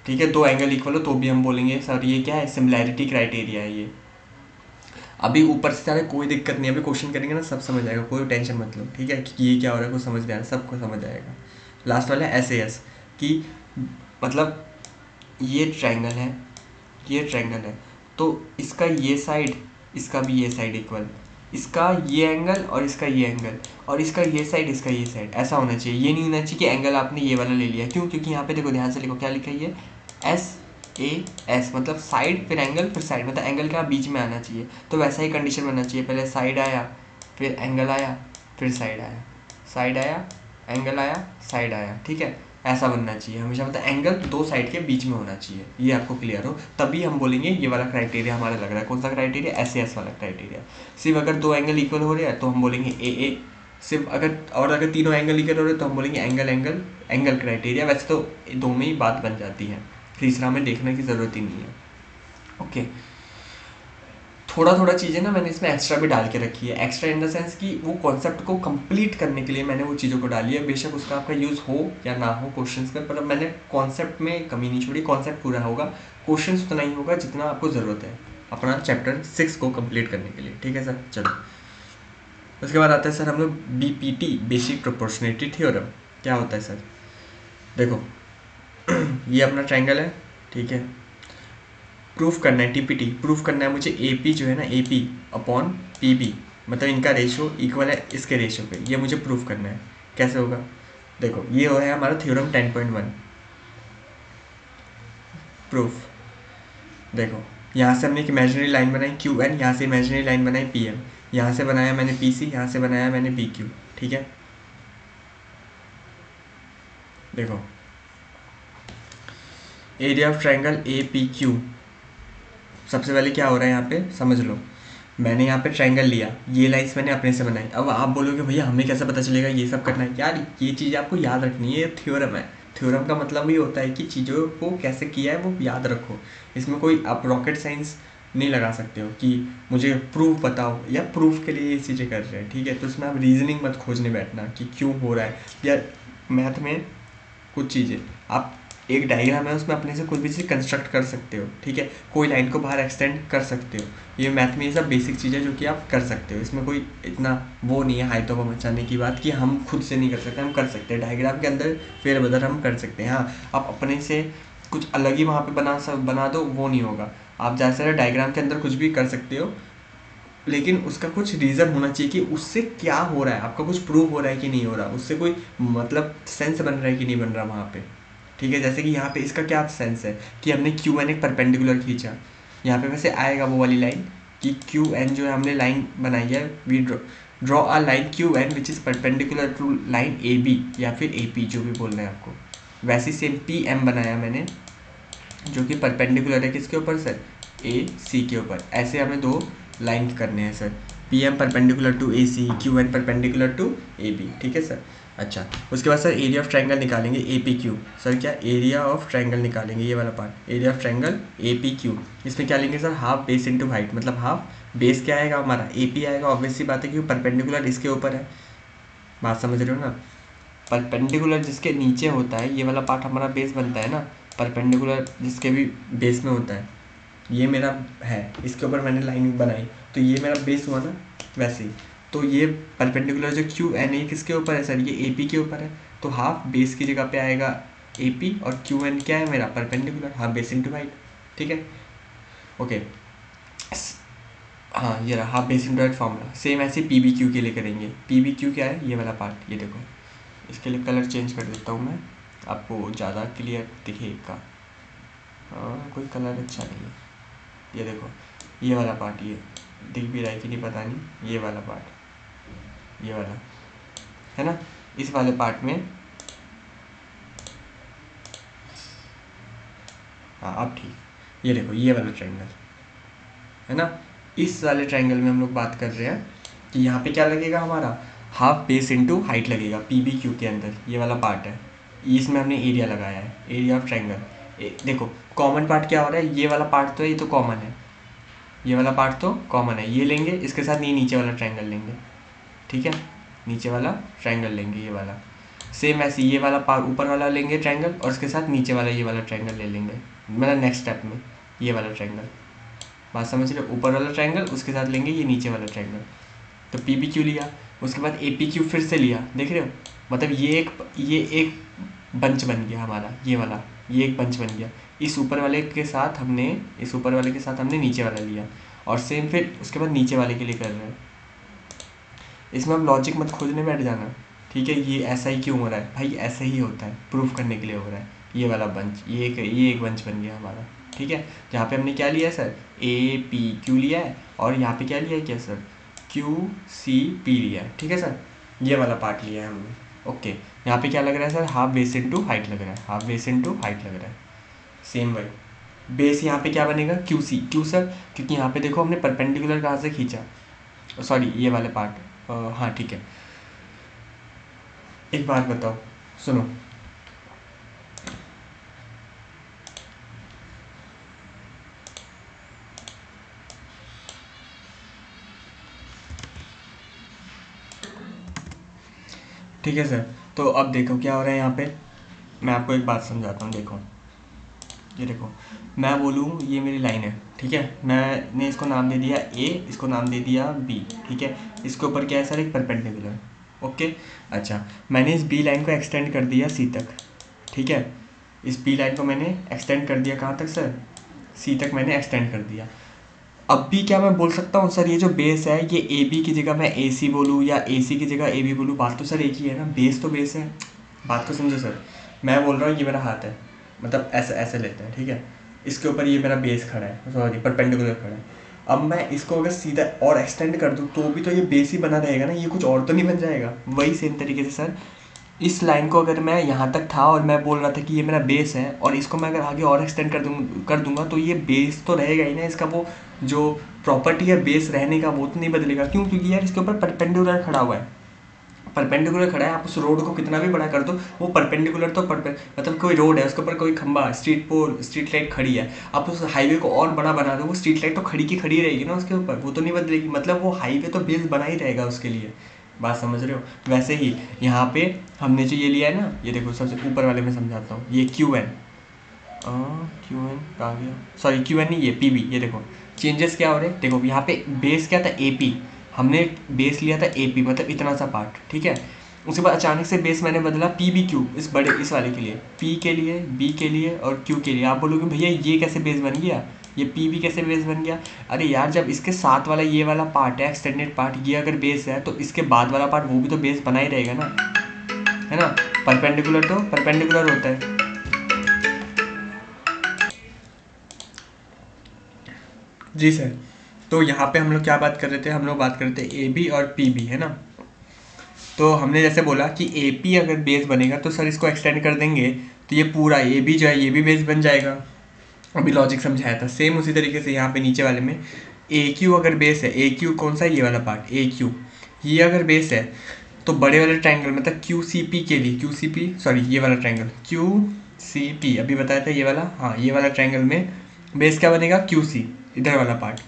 ठीक है, दो एंगल इक्वल हो तो भी हम बोलेंगे सर ये क्या है, सिमिलैरिटी क्राइटेरिया है ये। अभी ऊपर से ज़्यादा कोई दिक्कत नहीं है, अभी क्वेश्चन करेंगे ना सब समझ आएगा, कोई टेंशन मत लो, ठीक है, कि ये क्या हो रहा है कुछ समझ में आ रहा है, सबको समझ आएगा। लास्ट वाला एस ए एस कि मतलब ये ट्रायंगल है, ये ट्रायंगल है, तो इसका ये साइड इसका भी ये साइड इक्वल, इसका ये एंगल और इसका ये एंगल, और इसका ये साइड इसका ये साइड, ऐसा होना चाहिए। ये नहीं होना चाहिए कि एंगल आपने ये वाला ले लिया, क्यों? क्योंकि यहाँ पे देखो ध्यान से लिखो क्या लिखा है ये एस ए एस, मतलब साइड फिर एंगल फिर साइड, मतलब एंगल का बीच में आना चाहिए। तो वैसा ही कंडीशन बनना चाहिए, पहले साइड आया फिर एंगल आया फिर साइड आया, साइड आया एंगल आया साइड आया, ठीक है? ऐसा बनना चाहिए हमेशा, मतलब एंगल दो साइड के बीच में होना चाहिए, ये आपको क्लियर हो तभी हम बोलेंगे ये वाला क्राइटेरिया हमारा लग रहा है। कौन सा क्राइटेरिया? एस वाला क्राइटेरिया। सिर्फ अगर दो एंगल इक्वल हो रहे हैं तो हम बोलेंगे ए, सिर्फ अगर तीनों एंगल इक्वल हो रहे हैं तो हम बोलेंगे एंगल एंगल एंगल क्राइटेरिया। वैसे तो दो में ही बात बन जाती है, तीसरा में देखने की ज़रूरत ही नहीं है। ओके, थोड़ा थोड़ा चीज़ें ना मैंने इसमें एक्स्ट्रा भी डाल के रखी है। एक्स्ट्रा इन द सेंस कि वो कॉन्सेप्ट को कंप्लीट करने के लिए मैंने वो चीज़ों को डाली है। बेशक उसका आपका यूज़ हो या ना हो क्वेश्चंस में, पर मैंने कॉन्सेप्ट में कमी नहीं छोड़ी। कॉन्सेप्ट पूरा होगा, क्वेश्चंस उतना ही होगा जितना आपको ज़रूरत है अपना चैप्टर 6 को कंप्लीट करने के लिए, ठीक है सर? चलो, उसके बाद आता है सर हम लोग BPT, बेसिक प्रोपोर्शनलिटी थ्योरम। क्या होता है सर? देखो ये अपना ट्रायंगल है, ठीक है? प्रूफ करना है, TPT प्रूफ करना है मुझे, AP जो है ना AP अपॉन PB, मतलब इनका रेशो इक्वल है इसके रेशो पे, ये मुझे प्रूफ करना है। कैसे होगा? देखो ये हो है हमारा थ्योरम 10.1 प्रूफ। देखो यहाँ से हमने एक इमेजिनरी लाइन बनाई QN, यहाँ से इमेजिनरी लाइन बनाई PM, यहाँ से बनाया मैंने PC, यहाँ से बनाया मैंने BQ, ठीक है? देखो एरिया ऑफ ट्रायंगल APQ, सबसे पहले क्या हो रहा है यहाँ पे समझ लो। मैंने यहाँ पे ट्रायंगल लिया, ये लाइन्स मैंने अपने से बनाई। अब आप बोलोगे भैया हमें कैसे पता चलेगा ये सब करना है? यार ये चीज़ आपको याद रखनी है, ये थ्योरम है। थ्योरम का मतलब ये होता है कि चीज़ों को कैसे किया है वो याद रखो। इसमें कोई आप रॉकेट साइंस नहीं लगा सकते हो कि मुझे प्रूफ बताओ या प्रूफ के लिए ये चीज़ें कर रहे हैं, ठीक है? तो इसमें आप रीजनिंग मत खोजने बैठना कि क्यों हो रहा है। या मैथ में कुछ चीज़ें आप एक डायग्राम है उसमें अपने से कुछ भी चीज़ कंस्ट्रक्ट कर सकते हो, ठीक है? कोई लाइन को बाहर एक्सटेंड कर सकते हो। ये मैथ में ये सब बेसिक चीज़ें जो कि आप कर सकते हो, इसमें कोई इतना वो नहीं है हाई तौबा मचाने की बात कि हम खुद से नहीं कर सकते, हम कर सकते हैं। डायग्राम के अंदर फेरबदल हम कर सकते हैं। हाँ, आप अपने से कुछ अलग ही वहाँ पे बना दो, वो नहीं होगा। आप जैसे डायग्राम के अंदर कुछ भी कर सकते हो, लेकिन उसका कुछ रीज़न होना चाहिए कि उससे क्या हो रहा है, आपका कुछ प्रूव हो रहा है कि नहीं हो रहा, उससे कोई मतलब सेंस बन रहा है कि नहीं बन रहा वहाँ पे, ठीक है? जैसे कि यहाँ पे इसका क्या सेंस है कि हमने QN एक परपेंडिकुलर खींचा, यहाँ पे वैसे आएगा वो वाली लाइन कि QN जो है हमने लाइन बनाई है, we draw a line QN which is perpendicular to line AB या फिर AP, जो भी बोल रहे हैं आपको। वैसे सेम PM बनाया मैंने जो कि परपेंडिकुलर है किसके ऊपर सर? AC के ऊपर। ऐसे हमें दो लाइन करने हैं sir, PM perpendicular to AC, QN perpendicular to AB, ठीक है सर? अच्छा, उसके बाद सर एरिया ऑफ ट्रायंगल निकालेंगे APQ। सर क्या? एरिया ऑफ ट्रायंगल निकालेंगे, ये वाला part area of triangle APQ। इसमें क्या लेंगे sir? Half base into height, मतलब हाफ बेस क्या आएगा हमारा? AP आएगा, ऑब्वियस सी बात है क्योंकि परपेंडिकुलर इसके ऊपर है। बात समझ रहे हो ना? परपेंडिकुलर जिसके नीचे होता है ये वाला पार्ट हमारा बेस बनता है ना, परपेंडिकुलर जिसके भी बेस में होता है, ये मेरा है, इसके ऊपर मैंने लाइन बनाई तो ये मेरा बेस हुआ ना। वैसे ही तो ये परपेंडिकुलर जो QN है किसके ऊपर है सर? ये AP के ऊपर है, तो हाफ बेस की जगह पे आएगा AP, और QN क्या है मेरा? Perpendicular, half base into height, ठीक है? ओके, हाँ ये रहा half base into height formula. Same ऐसे PBQ के लिए करेंगे। PBQ क्या है? ये वाला पार्ट, ये देखो, इसके लिए कलर चेंज कर देता हूँ मैं, आपको ज़्यादा क्लियर दिखेगा। कोई कलर अच्छा नहीं है, ये देखो ये वाला पार्ट, ये दिख भी रहा है कि नहीं पता नहीं, ये वाला पार्ट, ये वाला है ना। इस वाले पार्ट में हाँ अब ठीक, ये देखो ये वाला ट्रायंगल है ना। इस वाले ट्रायंगल में हम लोग बात कर रहे हैं कि यहाँ पे क्या लगेगा हमारा? हाफ बेस इंटू हाइट लगेगा PBQ के अंदर, ये वाला पार्ट है, इसमें हमने एरिया लगाया है, एरिया ऑफ ट्रायंगल। देखो कॉमन पार्ट क्या हो रहा है? ये वाला पार्ट तो ये तो कॉमन है, ये वाला पार्ट तो कॉमन है, ये लेंगे, इसके साथ ये नीचे वाला ट्रायंगल लेंगे, ठीक है? नीचे वाला ट्रायंगल लेंगे, ये वाला। सेम ऐसे ये वाला पार्ट ऊपर वाला लेंगे ट्रायंगल, और इसके साथ नीचे वाला ये वाला ट्रायंगल ले लेंगे, मतलब नेक्स्ट स्टेप में ये वाला ट्रायंगल। बात समझ रहे हो? ऊपर वाला ट्रायंगल उसके साथ लेंगे ये नीचे वाला ट्रायंगल, तो PBQ लिया, उसके बाद APQ फिर से लिया, देख रहे हो? मतलब ये एक बंच बन गया हमारा, ये वाला, ये एक बंच बन गया। इस ऊपर वाले के साथ हमने नीचे वाला लिया, और सेम फिर उसके बाद नीचे वाले के लिए कर रहे हैं। इसमें अब लॉजिक मत खोजने बैठ जाना, ठीक है। ये ऐसा ही क्यों हो रहा है भाई, ऐसा ही होता है, प्रूफ करने के लिए हो रहा है। ये वाला बंच, ये एक बंच बन गया हमारा, ठीक है। जहाँ पे हमने क्या लिया है सर, ए पी क्यू लिया है, और यहाँ पे क्या लिया है क्या सर, क्यू सी पी लिया है, ठीक है सर। ये वाला पार्ट लिया है हमने, ओके। यहाँ पे क्या लग रहा है sir, half base into height लग रहा है, हाफ बेस इनटू हाइट लग रहा है। सेम वही बेस यहाँ पे क्या बनेगा, क्यू सी, क्यू सर क्योंकि यहाँ पे देखो हमने परपेंडिकुलर कहाँ से खींचा, सॉरी ये वाले पार्ट, हाँ ठीक है। एक बात बताओ, सुनो, ठीक है सर। तो अब देखो क्या हो रहा है यहाँ पे, मैं आपको एक बात समझाता हूँ। देखो ये देखो, मैं बोलूँ ये मेरी लाइन है, ठीक है। मैंने इसको नाम दे दिया ए, इसको नाम दे दिया बी, ठीक है। इसके ऊपर क्या है सर, एक परपेंडिकुलर, ओके। अच्छा, मैंने इस बी लाइन को एक्सटेंड कर दिया सी तक, ठीक है। इस बी लाइन को मैंने एक्सटेंड कर दिया कहाँ तक सर, सी तक मैंने एक्सटेंड कर दिया। अब भी क्या मैं बोल सकता हूँ सर, ये जो बेस है ये ए बी की जगह मैं ए सी बोलूँ या ए सी की जगह ए बी बोलूँ, बात तो सर एक ही है ना, बेस तो बेस है। बात को समझो सर, मैं बोल रहा हूँ ये मेरा हाथ है, मतलब ऐसे ऐसे लेते हैं, ठीक है। इसके ऊपर ये मेरा बेस खड़ा है, सॉरी परपेंडिकुलर खड़ा है। अब मैं इसको अगर सीधा और एक्सटेंड कर दूँ तो भी तो ये बेस ही बना रहेगा ना, ये कुछ और तो नहीं बन जाएगा। वही सेम तरीके से सर, इस लाइन को अगर मैं यहाँ तक था और मैं बोल रहा था कि ये मेरा बेस है, और इसको मैं अगर आगे और एक्सटेंड कर दूंगा तो ये बेस तो रहेगा ही ना, इसका वो जो प्रॉपर्टी है बेस रहने का वो तो नहीं बदलेगा। क्यों, क्योंकि यार इसके ऊपर परपेंडिकुलर खड़ा हुआ है, परपेंडिकुलर खड़ा है। आप उस रोड को कितना भी बड़ा कर दो वो परपेंडिकुलर तो मतलब कोई रोड है उसके ऊपर कोई खंबा, स्ट्रीट पोल, स्ट्रीट लाइट खड़ी है, आप उस हाईवे को और बड़ा बना दो, वो स्ट्रीट लाइट तो खड़ी की खड़ी रहेगी ना उसके ऊपर, वो तो नहीं बदलेगी। मतलब वो हाईवे तो बेस बना ही रहेगा उसके लिए, बात समझ रहे हो। वैसे ही यहाँ पे हमने जो ये लिया है ना, ये देखो सबसे ऊपर वाले में समझाता हूँ, ये क्यू एन, क्यू एन कहाँ गया, सॉरी क्यू एन नहीं, ये पी बी। ये देखो चेंजेस क्या हो रहे हैं, देखो यहाँ पे बेस क्या था ए पी, हमने बेस लिया था ए पी, मतलब इतना सा पार्ट, ठीक है। उसके बाद अचानक से बेस मैंने बदला पी बी क्यू, इस बड़े इस वाले के लिए, पी के लिए, बी के लिए और क्यू के लिए। आप बोलोगे भैया ये कैसे बेस बन गया, ये पी बी कैसे बेस बन गया। अरे यार जब इसके साथ वाला ये वाला पार्ट है एक्सटेंडेड पार्ट, ये अगर बेस है तो इसके बाद वाला पार्ट वो भी तो बेस बना ही रहेगा ना, है ना। परपेंडिकुलर तो परपेंडिकुलर होता है। जी सर, तो यहाँ पे हम लोग क्या बात कर रहे थे, हम लोग बात कर रहे थे ए बी और पी बी, है ना। तो हमने जैसे बोला कि ए पी अगर बेस बनेगा तो सर इसको एक्सटेंड कर देंगे तो ये पूरा ए बी जो है ये भी बेस बन जाएगा। अभी लॉजिक समझाया था, सेम उसी तरीके से यहाँ पे नीचे वाले में ए क्यू अगर बेस है, ए क्यू कौन सा, ये वाला पार्ट ए क्यू, ये अगर बेस है तो बड़े वाले ट्रायंगल मतलब क्यू सी पी के लिए, क्यू सी पी सॉरी ये वाला ट्रायंगल क्यू सी पी अभी बताया था, ये वाला, हाँ ये वाला ट्रायंगल में बेस क्या बनेगा, क्यू सी, इधर वाला पार्ट।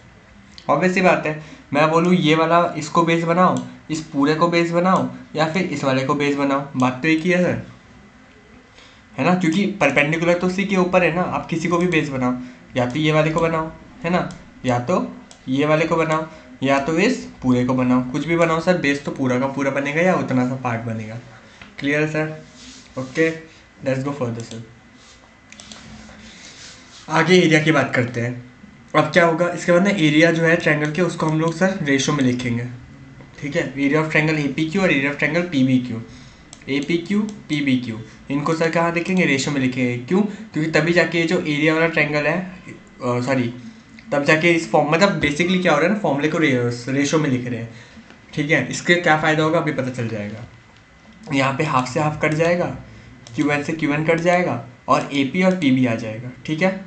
ऑब्वियस सी बात है, मैं बोलूँ ये वाला इसको बेस बनाओ, इस पूरे को बेस बनाओ, या फिर इस वाले को बेस बनाओ, बात तो एक ही है सर, है ना। क्योंकि परपेंडिकुलर तो उसी के ऊपर है ना, आप किसी को भी बेस बनाओ, या तो ये वाले को बनाओ, है ना, या तो ये वाले को बनाओ, या तो इस पूरे को बनाओ, कुछ भी बनाओ सर, बेस तो पूरा का पूरा बनेगा या उतना सा पार्ट बनेगा। क्लियर है sir, okay let's go further sir. आगे एरिया की बात करते हैं। अब क्या होगा इसके बाद ना, एरिया जो है ट्रायंगल के उसको हम लोग सर रेशो में लिखेंगे, ठीक है। Area of triangle A P Q और area of triangle P B Q, A P Q P B Q, इनको सर कहाँ लिखेंगे, रेशो में लिखेंगे। क्यों, क्योंकि तभी जाके जो एरिया वाला ट्रायंगल है सॉरी तब जाके इस फॉर्म, मतलब बेसिकली क्या हो रहा है ना, फॉर्मूले को रेशो में लिख रहे हैं, ठीक है। इसके क्या फ़ायदा होगा अभी पता चल जाएगा। यहाँ पे हाफ से हाफ कट जाएगा, क्यू एन से क्यू एन कट जाएगा, और ए पी और पी बी आ जाएगा, ठीक है।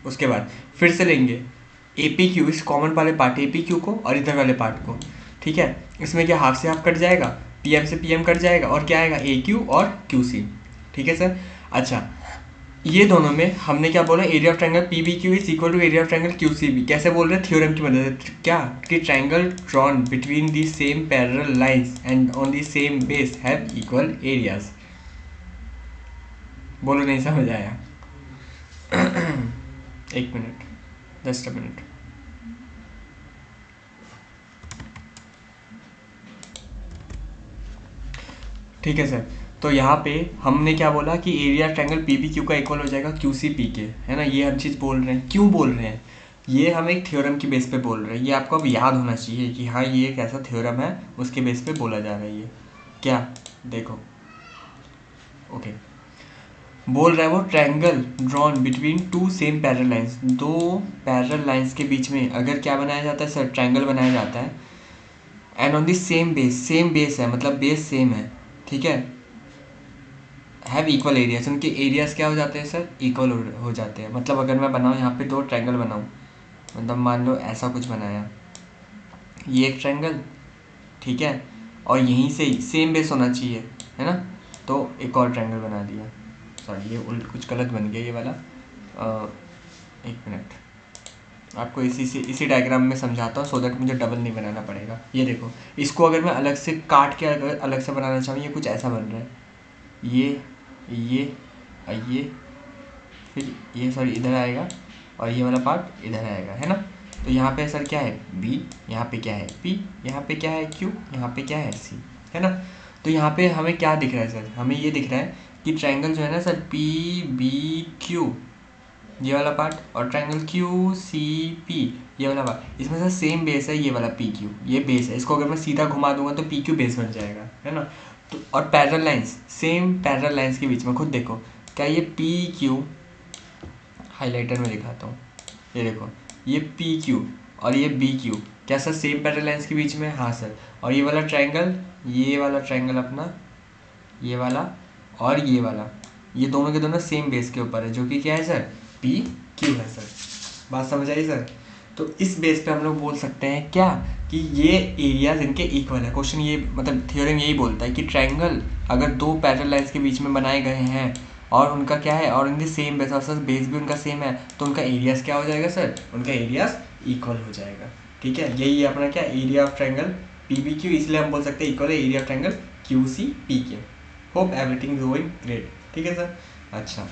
उसके बाद फिर से लेंगे ए पी क्यू, इस कॉमन वाले पार्ट ए पी क्यू को और इधर वाले पार्ट को, ठीक है। इसमें क्या हाफ से हाफ कट जाएगा, पी एम से पी एम कट जाएगा, और क्या आएगा ए क्यू और क्यू सी, ठीक है सर। अच्छा ये दोनों में हमने क्या बोला, area of triangle P B Q is equal to area of triangle Q C B. कैसे बोल रहे हैं, थ्योरम की मदद से, क्या कि triangle drawn between the same parallel lines and on the same base have equal areas. बोलो नहीं समझ आया। एक मिनट, जस्ट अ मिनट। ठीक है सर, तो यहाँ पे हमने क्या बोला कि area triangle P B Q का इक्वल हो जाएगा क्यू सी पी के, है ना। ये हम चीज़ बोल रहे हैं, क्यों बोल रहे हैं, ये हम एक थ्योरम की बेस पे बोल रहे हैं, ये आपको अब याद होना चाहिए कि हाँ ये एक ऐसा थ्योरम है उसके बेस पे बोला जा रहा है। ये क्या देखो, ओके, बोल रहा है वो triangle drawn between two same parallel lines, दो पैरेलल लाइंस के बीच में अगर क्या बनाया जाता है सर, ट्रायंगल बनाया जाता है, and on the same base, same base है मतलब बेस सेम है, ठीक है, हैव इक्वल एरियाज, उनके एरियाज क्या हो जाते हैं सर, इक्वल हो जाते हैं। मतलब अगर मैं बनाऊँ यहाँ पे दो ट्रायंगल बनाऊँ, मतलब मान लो ऐसा कुछ बनाया, ये एक ट्रायंगल, ठीक है, और यहीं से ही सेम बेस होना चाहिए, है ना, तो एक और ट्रायंगल बना दिया, सॉरी ये उल्ट कुछ गलत बन गया ये वाला, एक मिनट, आपको इसी डायग्राम में समझाता हूँ सो दैट मुझे डबल नहीं बनाना पड़ेगा। ये देखो, इसको अगर मैं अलग से काट के अगर अलग से बनाना चाहूँ, ये कुछ ऐसा बन रहा है, ये ये फिर ये सॉरी इधर आएगा और ये वाला पार्ट इधर आएगा, है ना। तो यहाँ पे सर क्या है बी, यहाँ पे क्या है पी, यहाँ पे क्या है क्यू, यहाँ पे क्या है सी, है ना। तो यहाँ पे हमें क्या दिख रहा है सर, हमें ये दिख रहा है कि ट्रायंगल जो है ना सर पी बी क्यू, ये वाला पार्ट, और ट्रायंगल क्यू सी पी, ये वाला पार्ट, इसमें सर सेम बेस है, ये वाला पी क्यू, ये बेस है, इसको अगर मैं सीधा घुमा दूंगा तो पी क्यू बेस बन जाएगा, है ना। तो और parallel lines, same parallel lines के बीच में खुद देखो, क्या ये पी क्यू, हाईलाइटर में दिखाता हूँ, ये देखो ये पी क्यू और ये बी क्यू, क्या सर सेम पैरेलल लाइंस के बीच में, हाँ सर। और ये वाला ट्रायंगल, ये वाला ट्रायंगल अपना, ये वाला और ये वाला, ये दोनों के दोनों सेम बेस के ऊपर है, जो कि क्या है सर, पी क्यू है सर। बात समझ आई सर। तो इस बेस पे हम लोग बोल सकते हैं क्या, कि ये एरियाज इनके इक्वल है। क्वेश्चन ये मतलब थ्योरम यही बोलता है कि ट्रायंगल अगर दो पैरेलल लाइंस के बीच में बनाए गए हैं और उनका क्या है, और उनके सेम बेस और सर बेस भी उनका सेम है, तो उनका एरियाज क्या हो जाएगा सर, उनका एरियाज इक्वल हो जाएगा, ठीक है। यही है अपना क्या, area of triangle P B Q, इसलिए हम बोल सकते हैं इक्वल है area of triangle Q C P Q. Hope everything is going great, ठीक है सर। अच्छा,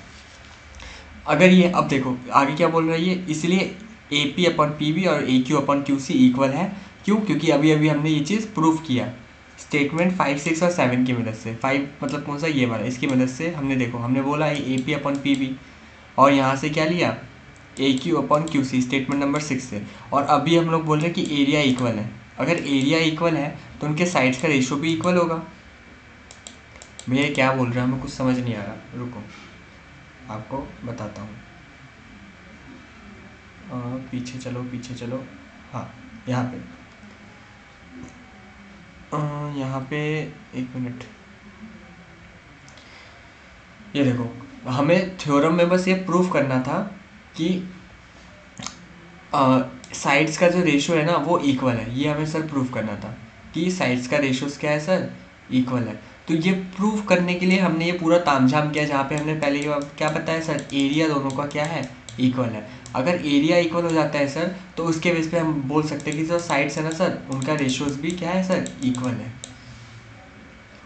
अगर ये अब देखो आगे क्या बोल रहा है ये, इसलिए A P upon P B और A Q upon Q C equal है, क्यों, क्योंकि अभी अभी हमने ये चीज़ प्रूफ किया स्टेटमेंट 5, 6 और 7 की मदद से। 5 मतलब कौन सा, ये वाला, इसकी मदद से हमने देखो, हमने बोला A P upon P B, और यहाँ से क्या लिया A Q upon Q C statement number 6 से, और अभी हम लोग बोल रहे हैं कि एरिया इक्वल है। अगर एरिया इक्वल है तो उनके साइड्स का रेशियो भी इक्वल होगा। भैया क्या बोल रहे हैं, हमें कुछ समझ नहीं आ रहा, रुको आपको बताता हूँ। पीछे चलो पीछे चलो, हाँ यहाँ पे, यहाँ पे एक मिनट, ये देखो हमें थ्योरम में बस ये प्रूफ करना था कि साइड्स का जो रेशियो है ना वो इक्वल है, ये हमें सर प्रूफ करना था कि साइड्स का रेशियोस क्या है सर, इक्वल है। तो ये प्रूफ करने के लिए हमने ये पूरा तामझाम किया, जहाँ पे हमने पहले क्या बताया सर, एरिया दोनों का क्या है, इक्वल है। अगर एरिया इक्वल हो जाता है सर, तो उसके बेस पे हम बोल सकते हैं कि जो साइड्स है ना सर, उनका रेशियोस भी क्या है सर, इक्वल है,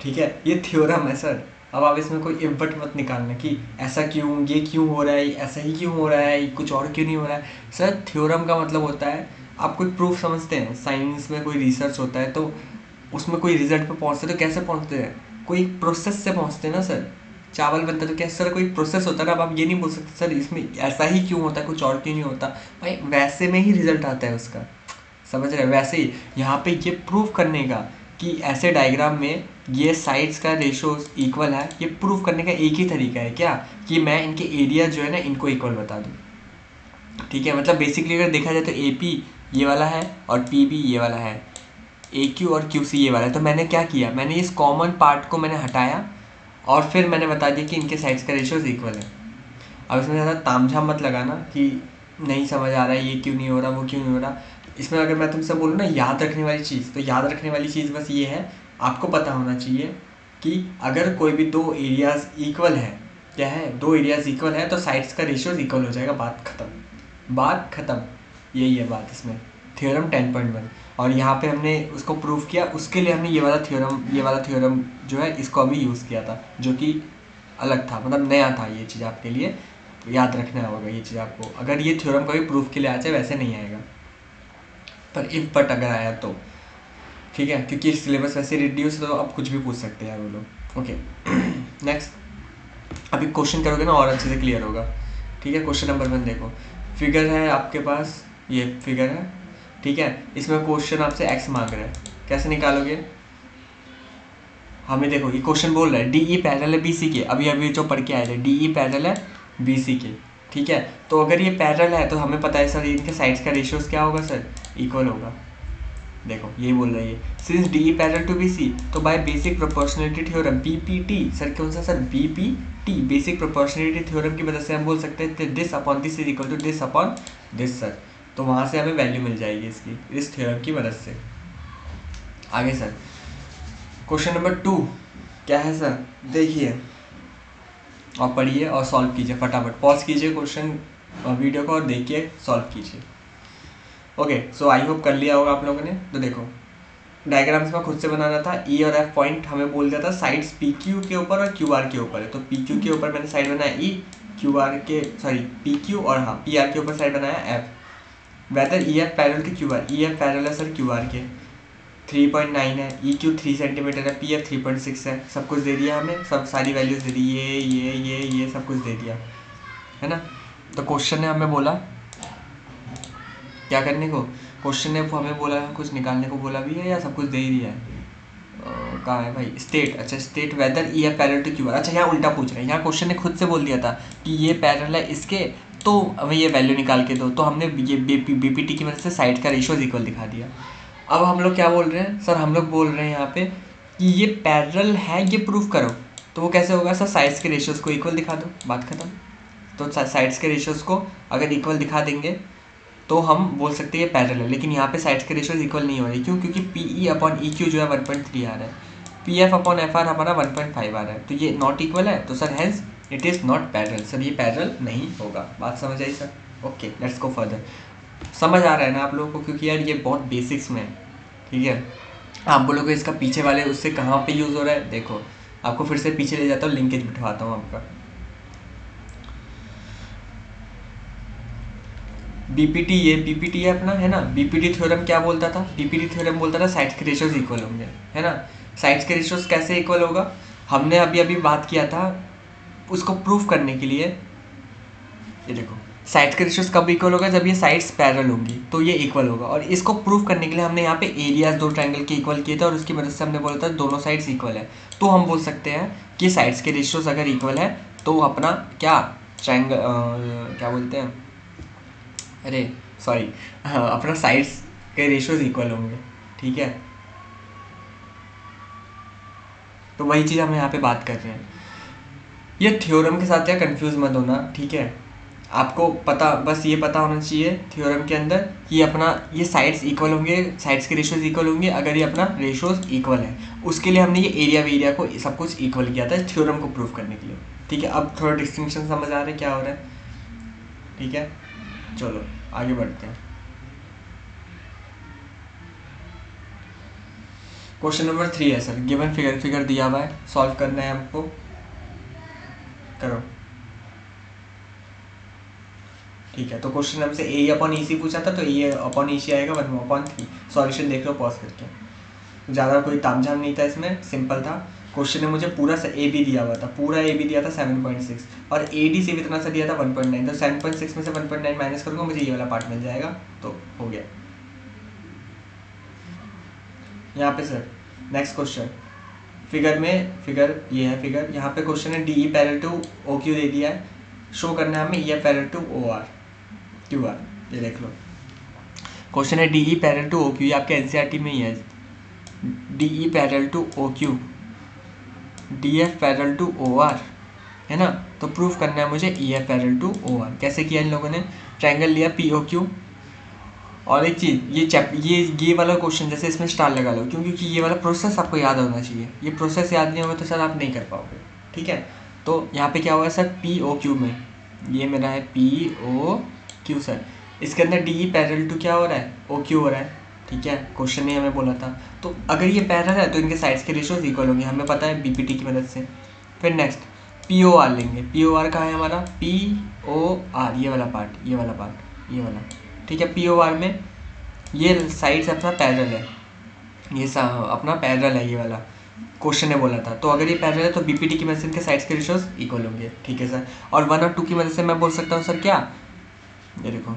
ठीक है। ये थ्योरम है सर। अब आप इसमें कोई इफ बट मत निकालना कि ऐसा क्यों, ये क्यों हो रहा है, ऐसा ही क्यों हो रहा है, कुछ और क्यों नहीं हो रहा है। सर थ्योरम का मतलब होता है, आप कोई प्रूफ समझते हैं, साइंस में कोई रिसर्च होता है तो उसमें कोई रिजल्ट पे पहुंचते हैं तो कैसे पहुंचते हैं, कोई प्रोसेस से पहुंचते हैं ना सर। चावल बनता है तो क्या सर, कोई प्रोसेस होता है ना। अब आप ये नहीं बोल सकते सर इसमें ऐसा ही क्यों होता है, कुछ और क्यों नहीं होता, भाई वैसे में ही रिजल्ट आता है उसका, समझ रहे हैं। वैसे ही यहाँ पे ये प्रूफ करने का कि ऐसे डायग्राम में ये साइड्स का रेशो इक्वल है, ये प्रूफ करने का एक ही तरीका है क्या, कि मैं इनके एरिया जो है ना इनको इक्वल बता दूँ, ठीक है। मतलब बेसिकली अगर देखा जाए तो ए पी ये वाला है और पी बी ये वाला है, ए क्यू और क्यू सी ये वाला है। तो मैंने क्या किया, मैंने इस कॉमन पार्ट को मैंने हटाया और फिर मैंने बता दिया कि इनके साइड्स का रेशियोज इक्वल है। अब इसमें ज़्यादा तामझाम मत लगाना कि नहीं समझ आ रहा है, ये क्यों नहीं हो रहा, वो क्यों नहीं हो रहा। इसमें अगर मैं तुमसे बोलूँ ना याद रखने वाली चीज़, तो याद रखने वाली चीज़ बस ये है, आपको पता होना चाहिए कि अगर कोई भी दो एरियाज इक्वल है, क्या है, दो एरियाज इक्वल है तो साइड्स का रेशियोज इक्वल हो जाएगा, बात खत्म, बात खत्म। यही है बात इसमें, थ्योरम 10.1। और यहाँ पे हमने उसको प्रूफ किया, उसके लिए हमने ये वाला थ्योरम जो है इसको अभी यूज़ किया था, जो कि अलग था, मतलब नया था ये चीज़ आपके लिए, याद रखना होगा ये चीज़ आपको। अगर ये थ्योरम कभी प्रूफ के लिए आ जाए वैसे नहीं आएगा, पर इफ बट अगर आया तो ठीक है, क्योंकि सिलेबस वैसे रिड्यूस है तो अब कुछ भी पूछ सकते हैं यार वो लोग। ओके नेक्स्ट, अभी क्वेश्चन करोगे ना और अच्छे से क्लियर होगा, ठीक है। क्वेश्चन नंबर 1 देखो, फिगर है आपके पास ये फिगर है, ठीक है। इसमें क्वेश्चन आपसे एक्स मांग रहा है, कैसे निकालोगे? हमें देखो ये क्वेश्चन बोल रहा है डी ई पैरेलल है बी सी के, अभी अभी जो पढ़ के आए थे डी ई पैरेलल है बी सी के, ठीक है। तो अगर ये पैरेलल है तो हमें पता है सर इनके साइड्स का रेशियोज क्या होगा सर, इक्वल होगा। देखो यही बोल रही है since D E parallel to B C, तो by basic proportionality theorem BPT, sir कौन सा sir, BPT, basic proportionality theorem की मदद से हम बोल सकते हैं this upon this is equal to this upon this sir. तो वहाँ से हमें वैल्यू मिल जाएगी इसकी, इस थ्योरम की मदद से। आगे सर क्वेश्चन नंबर 2 क्या है सर, देखिए और पढ़िए और सॉल्व कीजिए फटाफट, पॉज कीजिए क्वेश्चन वीडियो को और देखिए सॉल्व कीजिए। ओके सो आई होप कर लिया होगा आप लोगों ने। तो देखो डायग्राम्स में खुद से बनाना था, ई और एफ पॉइंट हमें बोल दिया था साइड्स पी क्यू के ऊपर और क्यू आर के ऊपर है, तो पी क्यू के ऊपर मैंने साइड बनाया ई, क्यू आर के सॉरी पी क्यू और हाँ पी आर के ऊपर साइड बनाया F. Whether E F parallel to Q R, E F parallel है सर क्यू आर के, 3.9 है, ई क्यू 3 सेंटीमीटर है, पी एफ 3.6 है, सब कुछ दे दिया हमें, सब सारी वैल्यूज दे दी, ये सब कुछ दे दिया है ना। तो क्वेश्चन ने हमें बोला क्या करने को, क्वेश्चन ने हमें बोला कुछ निकालने को बोला भी है या सब कुछ दे ही दिया है, कहाँ है भाई स्टेट, अच्छा state whether E F parallel to Q R, अच्छा यहाँ उल्टा पूछ रहे हैं, यहाँ क्वेश्चन ने खुद से बोल दिया था कि ये पैरेलल है इसके, तो हमें ये वैल्यू निकाल के दो, तो हमने ये बीपीटी की मदद से साइड का रेशियोज इक्वल दिखा दिया। अब हम लोग क्या बोल रहे हैं सर, हम लोग बोल रहे हैं यहाँ पे कि ये पैरेलल है ये प्रूफ करो, तो वो कैसे होगा सर, साइड्स के रेशियोज को इक्वल दिखा दो, बात खत्म। तो साइड्स के रेशियोज को अगर इक्वल दिखा देंगे तो हम बोल सकते हैं ये पैरेलल है, लेकिन यहाँ पे साइड्स के रेशियोज इक्वल नहीं हो रही, क्यों? क्योंकि P E upon E Q जो है 1.3 आ रहा है, P F upon F are हमारा 1.5 आ रहा है, तो ये नॉट इक्वल है, तो sir hence it is not parallel, sir ये पैरेलल नहीं होगा। बात समझ आई sir? Okay let's go further. समझ आ रहा है ना आप लोगों को, क्योंकि यार ये बहुत बेसिक्स में है, ठीक है। आप बोलोगे इसका पीछे वाले उससे कहाँ पे यूज़ हो रहा है, देखो आपको फिर से पीछे ले जाता हूँ, लिंकेज बिठवाता हूँ आपका। बीपीटी, ये बीपीटी है अपना, है ना। बीपीटी थ्योरम क्या बोलता था, बीपीटी थ्योरम बोलता था साइड्स के रेशियोज इक्वल होंगे, है ना। साइड्स के रेशियोज कैसे इक्वल होगा, हमने अभी अभी बात किया था उसको प्रूफ करने के लिए। ये देखो साइड्स के रेशियोज कब इक्वल होगा, जब ये साइड्स पैरेलल होंगी तो ये इक्वल होगा, और इसको प्रूफ करने के लिए हमने यहाँ पे एरियाज दो ट्रायंगल के इक्वल किए थे, और उसकी मदद से हमने बोला था दोनों साइड्स इक्वल है, तो हम बोल सकते हैं कि साइड्स के रेशियोज अगर इक्वल है तो अपना क्या ट्रायंगल क्या बोलते हैं, अरे सॉरी अपना साइड्स के रेशियोज इक्वल होंगे, ठीक है। तो वही चीज़ हम यहाँ पे बात कर रहे हैं। ये थ्योरम के साथ या कंफ्यूज मत होना, ठीक है। आपको पता, बस ये पता होना चाहिए थ्योरम के अंदर कि अपना ये साइड्स इक्वल होंगे, साइड्स के रेशियोज इक्वल होंगे अगर ये अपना रेशियोज इक्वल है। उसके लिए हमने ये एरिया वेरिया को सब कुछ इक्वल किया था थ्योरम को प्रूव करने के लिए, ठीक है। अब थोड़ा डिस्टिंक्शन समझ आ रहा है क्या हो रहा है, ठीक है। चलो आगे बढ़ते हैं। क्वेश्चन नंबर 3 है सर, गिवन फिगर दिया हुआ है, सॉल्व करना है हमको, करो। ठीक है, तो क्वेश्चन हमसे ए अपॉन ई सी पूछा था, तो ए अपॉन ई सी आएगा 1/3। सॉल्यूशन देख लो पॉज करके, ज़्यादा कोई तामझाम नहीं था इसमें, सिंपल था। क्वेश्चन ने मुझे पूरा ए बी दिया हुआ था, पूरा ए बी दिया था 7.6, और ए डी सी भी इतना सा दिया था 1.9, तो 7.6 में से 1.9 माइनस करूँगा, मुझे ये वाला पार्ट मिल जाएगा, तो हो गया। यहाँ पे सर नेक्स्ट क्वेश्चन, फिगर में, फिगर ये है फिगर, यहाँ पे क्वेश्चन है D E parallel to O Q दे दिया है, शो करना है हमें E F parallel to O R Q R, ये देख लो। क्वेश्चन है D E parallel to O Q, ये आपके एनसीईआरटी में ही है, D E parallel to O Q, D F parallel to O R, है ना। तो प्रूफ करना है मुझे E F parallel to O R. कैसे किया इन लोगों ने, ट्रायंगल लिया पी ओ क्यू, और एक चीज़ ये वाला क्वेश्चन जैसे इसमें स्टार लगा लो, क्योंकि ये वाला प्रोसेस आपको याद होना चाहिए, ये प्रोसेस याद नहीं होगा तो सर आप नहीं कर पाओगे, ठीक है। तो यहाँ पे क्या हुआ सर, पी ओ क्यू में, ये मेरा है पी ओ क्यू सर, इसके अंदर डी ई पैरेलल टू क्या हो रहा है, ओ क्यू हो रहा है, ठीक है। क्वेश्चन ने हमें बोला था, तो अगर ये पैरेलल है तो इनके साइड्स के रेशियोज इक्वल होंगे, हमें पता है बीपीटी की मदद से। फिर नेक्स्ट पी ओ आर लेंगे, पी ओ आर कहाँ है हमारा, पी ओ आर, ये वाला पार्ट, ये वाला पार्ट, ये वाला, ठीक है। पी ओ आर में ये साइड्स अपना पैरेलल है, ये अपना पैरेलल है, ये वाला क्वेश्चन ने बोला था। तो अगर ये पैरेलल है तो बीपीटी की मदद से इनके साइड्स के रेशियोज इक्वल होंगे, ठीक है सर। और 1 और 2 की मदद से मैं बोल सकता हूँ सर क्या, ये देखो